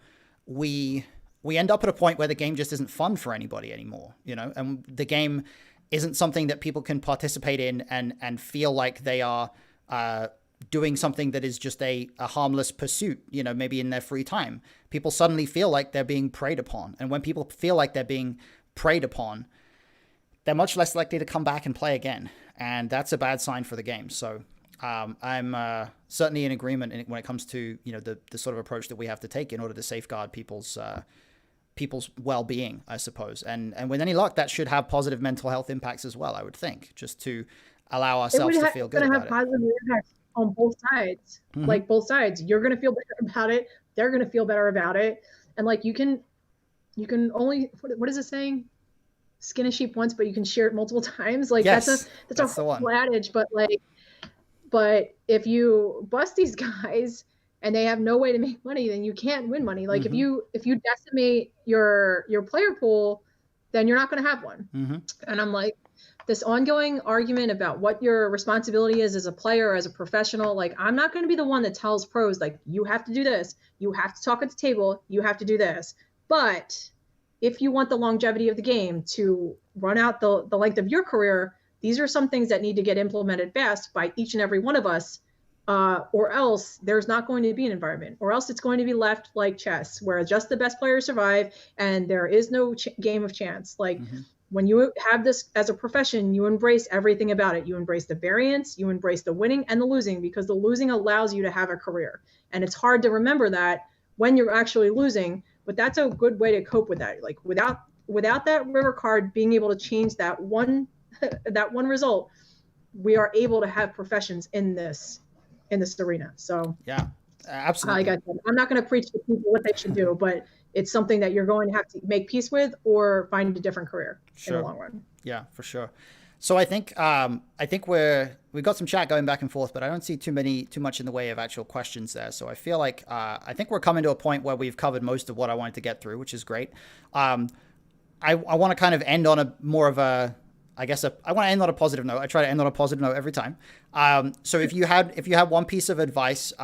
we end up at a point where the game just isn't fun for anybody anymore, and the game isn't something that people can participate in and feel like they are doing something that is just a harmless pursuit, maybe in their free time. People suddenly feel like they're being preyed upon. And when people feel like they're being preyed upon, they're much less likely to come back and play again. And that's a bad sign for the game. So I'm certainly in agreement when it comes to, the sort of approach that we have to take in order to safeguard people's well-being, I suppose. And with any luck, that should have positive mental health impacts as well, I would think, just to allow ourselves to feel good about it. Positive impacts on both sides. Like both sides, you're going to feel better about it. They're going to feel better about it. And like, you can only, what is it saying? Skin a sheep once, but you can shear it multiple times. Like that's a whole adage, but if you bust these guys and they have no way to make money, then you can't win money. Like if you decimate your player pool, then you're not going to have one. And I'm like, this ongoing argument about what your responsibility is as a player, as a professional, like I'm not going to be the one that tells pros, like, you have to do this, you have to talk at the table, you have to do this. But if you want the longevity of the game to run out the length of your career, these are some things that need to get implemented fast by each and every one of us, or else there's not going to be an environment, or else it's going to be left like chess, where just the best players survive and there is no game of chance. Like when you have this as a profession, you embrace everything about it. You embrace the variance, you embrace the winning and the losing, because the losing allows you to have a career. And it's hard to remember that when you're actually losing, but that's a good way to cope with that. Like without that river card being able to change that one that one result, we are able to have professions in this arena. So yeah, absolutely. like I said, I'm not going to preach to people what they should do, but it's something that you're going to have to make peace with or find a different career in the long run. Yeah, for sure. So I think we've got some chat going back and forth, but I don't see too much in the way of actual questions there. So I feel like I think we're coming to a point where we've covered most of what I wanted to get through, which is great. I want to kind of end on a more of a, I want to end on a positive note. I try to end on a positive note every time. So if you had one piece of advice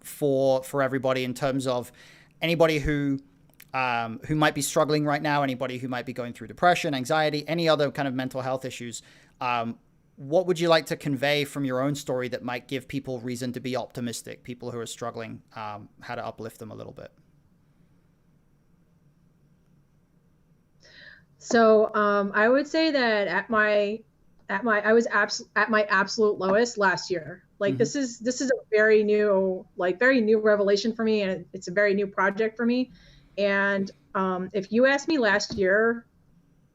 for everybody in terms of anybody who might be struggling right now, anybody who might be going through depression, anxiety, any other kind of mental health issues, what would you like to convey from your own story that might give people reason to be optimistic, people who are struggling, how to uplift them a little bit? So I would say that I was at my absolute lowest last year. Like this is a very new revelation for me, and it's a very new project for me. And if you asked me last year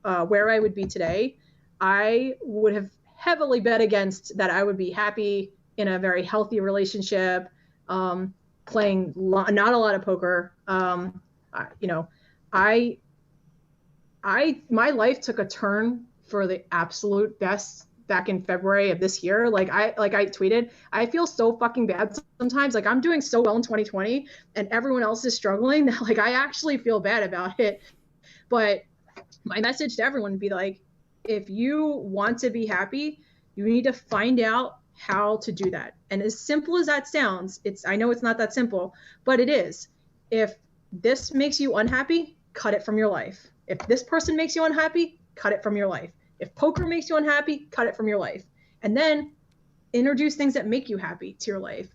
where I would be today, I would have heavily bet against that I would be happy in a very healthy relationship, playing not a lot of poker. My life took a turn for the absolute best back in February of this year. Like I tweeted, I feel so fucking bad sometimes. Like I'm doing so well in 2020 and everyone else is struggling that like I actually feel bad about it. But my message to everyone would be like, if you want to be happy, you need to find out how to do that. And as simple as that sounds, I know it's not that simple, but it is. If this makes you unhappy, cut it from your life. If this person makes you unhappy, cut it from your life. If poker makes you unhappy, cut it from your life. And then introduce things that make you happy to your life.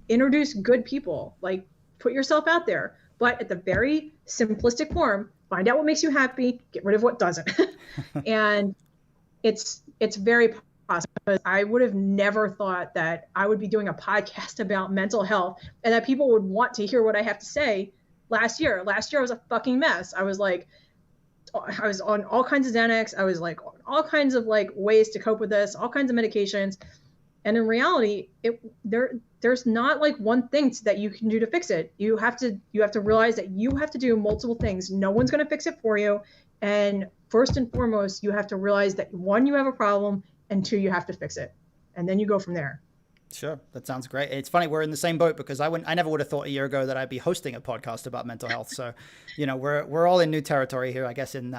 Introduce good people, like put yourself out there. But at the very simplistic form, find out what makes you happy, get rid of what doesn't. And it's very possible, because I would have never thought that I would be doing a podcast about mental health and that people would want to hear what I have to say. Last year I was a fucking mess. I was on all kinds of Xanax. I was like on all kinds of like ways to cope with this, all kinds of medications. And in reality, there's not like one thing that you can do to fix it. You have to realize that you have to do multiple things. No one's going to fix it for you. And first and foremost, you have to realize that one, you have a problem, and two, you have to fix it. And then you go from there. Sure. That sounds great. It's funny. We're in the same boat, because I never would have thought a year ago that I'd be hosting a podcast about mental health. So, we're all in new territory here, I guess, in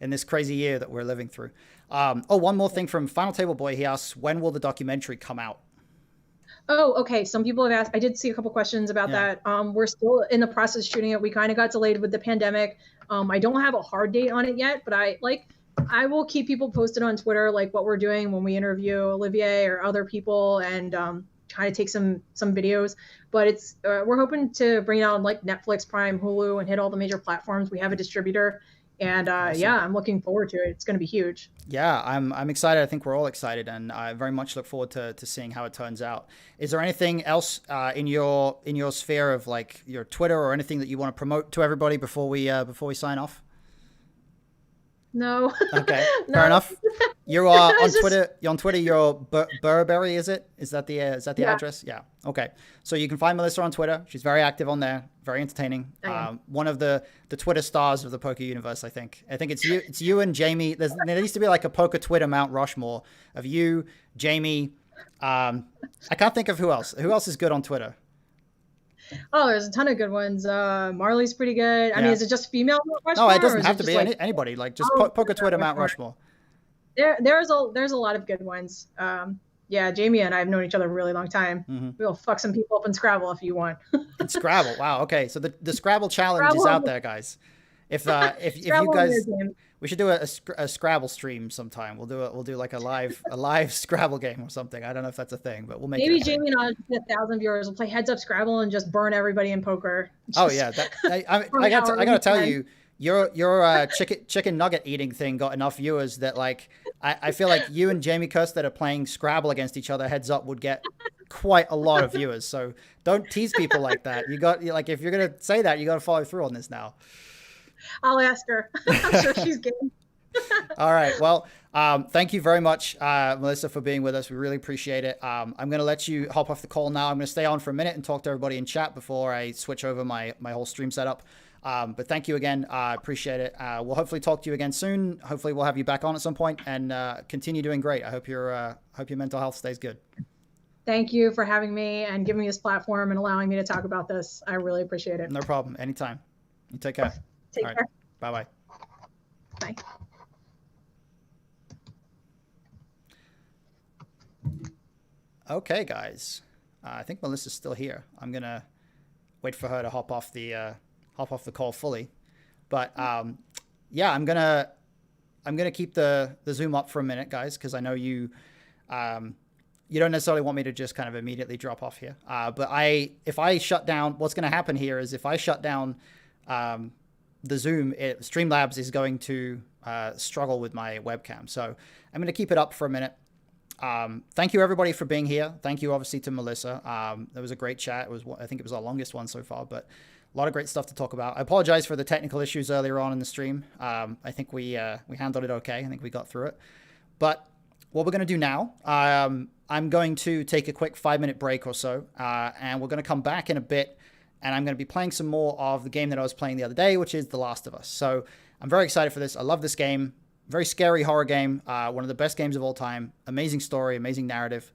this crazy year that we're living through. One more thing from Final Table Boy. He asks, when will the documentary come out? Oh, okay. Some people have asked, I did see a couple questions about that. We're still in the process of shooting it. We kind of got delayed with the pandemic. I don't have a hard date on it yet, but I will keep people posted on Twitter, like what we're doing when we interview Olivier or other people, and try to take some videos. But we're hoping to bring it out on like Netflix, Prime, Hulu, and hit all the major platforms. We have a distributor, and awesome. Yeah, I'm looking forward to it. It's going to be huge. Yeah, I'm excited. I think we're all excited, and I very much look forward to seeing how it turns out. Is there anything else in your sphere of like your Twitter or anything that you want to promote to everybody before we sign off? No. Okay, fair enough. You are on Twitter. You're on Twitter. You're Burberry, is it? Is that the address? Yeah. Okay. So you can find Melissa on Twitter. She's very active on there. Very entertaining. One of the Twitter stars of the poker universe, I think. I think it's you and Jamie. There used to be like a poker Twitter Mount Rushmore of you, Jamie. I can't think of who else. Who else is good on Twitter? Oh, there's a ton of good ones. Marley's pretty good. I mean, is it just female Mount Rushmore? No, it doesn't have to be anybody. Like just poker Twitter Mount Rushmore. There's a lot of good ones. Yeah, Jamie and I have known each other a really long time. Mm-hmm. We'll fuck some people up in Scrabble if you want. In Scrabble, wow. Okay, so the Scrabble challenge is out there, guys. If you Scrabble and guys, video games. we should do a Scrabble stream sometime. We'll do like a live Scrabble game or something. I don't know if that's a thing, but we'll make it Maybe a thing. Jamie and I, just get 1,000 viewers, will play Heads Up Scrabble and just burn everybody in poker. Oh Just yeah, that for an hour I gotta tell each you, your chicken nugget eating thing got enough viewers that like I feel like you and Jamie Kirstead are playing Scrabble against each other heads up would get quite a lot of viewers. So don't tease people like that. Like if you're gonna say that, you got to follow through on this now. I'll ask her. I'm sure she's game. All right. Well, thank you very much, Melissa, for being with us. We really appreciate it. I'm going to let you hop off the call now. I'm going to stay on for a minute and talk to everybody in chat before I switch over my whole stream setup. But thank you again. I appreciate it. We'll hopefully talk to you again soon. Hopefully we'll have you back on at some point and continue doing great. I hope your mental health stays good. Thank you for having me and giving me this platform and allowing me to talk about this. I really appreciate it. No problem. Anytime. You take care. Take All right. care. Bye-bye. Bye. Okay, guys. I think Melissa's still here. I'm gonna wait for her to hop off the call fully. But yeah, I'm gonna keep the Zoom up for a minute, guys, because I know you you don't necessarily want me to just kind of immediately drop off here. But if I shut down, what's going to happen here is if I shut down the Zoom, Streamlabs is going to struggle with my webcam. So I'm going to keep it up for a minute. Thank you everybody for being here. Thank you obviously to Melissa. There was a great chat. I think it was our longest one so far, but a lot of great stuff to talk about. I apologize for the technical issues earlier on in the stream. I think we handled it okay. I think we got through it. But what we're going to do now, I'm going to take a quick 5-minute break or so, and we're going to come back in a bit, and I'm going to be playing some more of the game that I was playing the other day, which is The Last of Us. So I'm very excited for this. I love this game. Very scary horror game. One of the best games of all time. Amazing story, amazing narrative.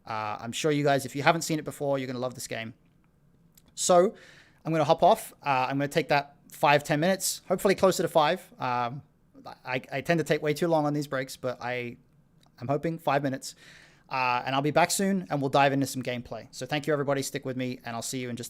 I'm sure you guys, if you haven't seen it before, you're going to love this game. So I'm going to hop off. I'm going to take that 5-10 minutes, hopefully closer to 5. I tend to take way too long on these breaks, but I'm hoping 5 minutes. And I'll be back soon, and we'll dive into some gameplay. So thank you, everybody. Stick with me, and I'll see you in just a minute.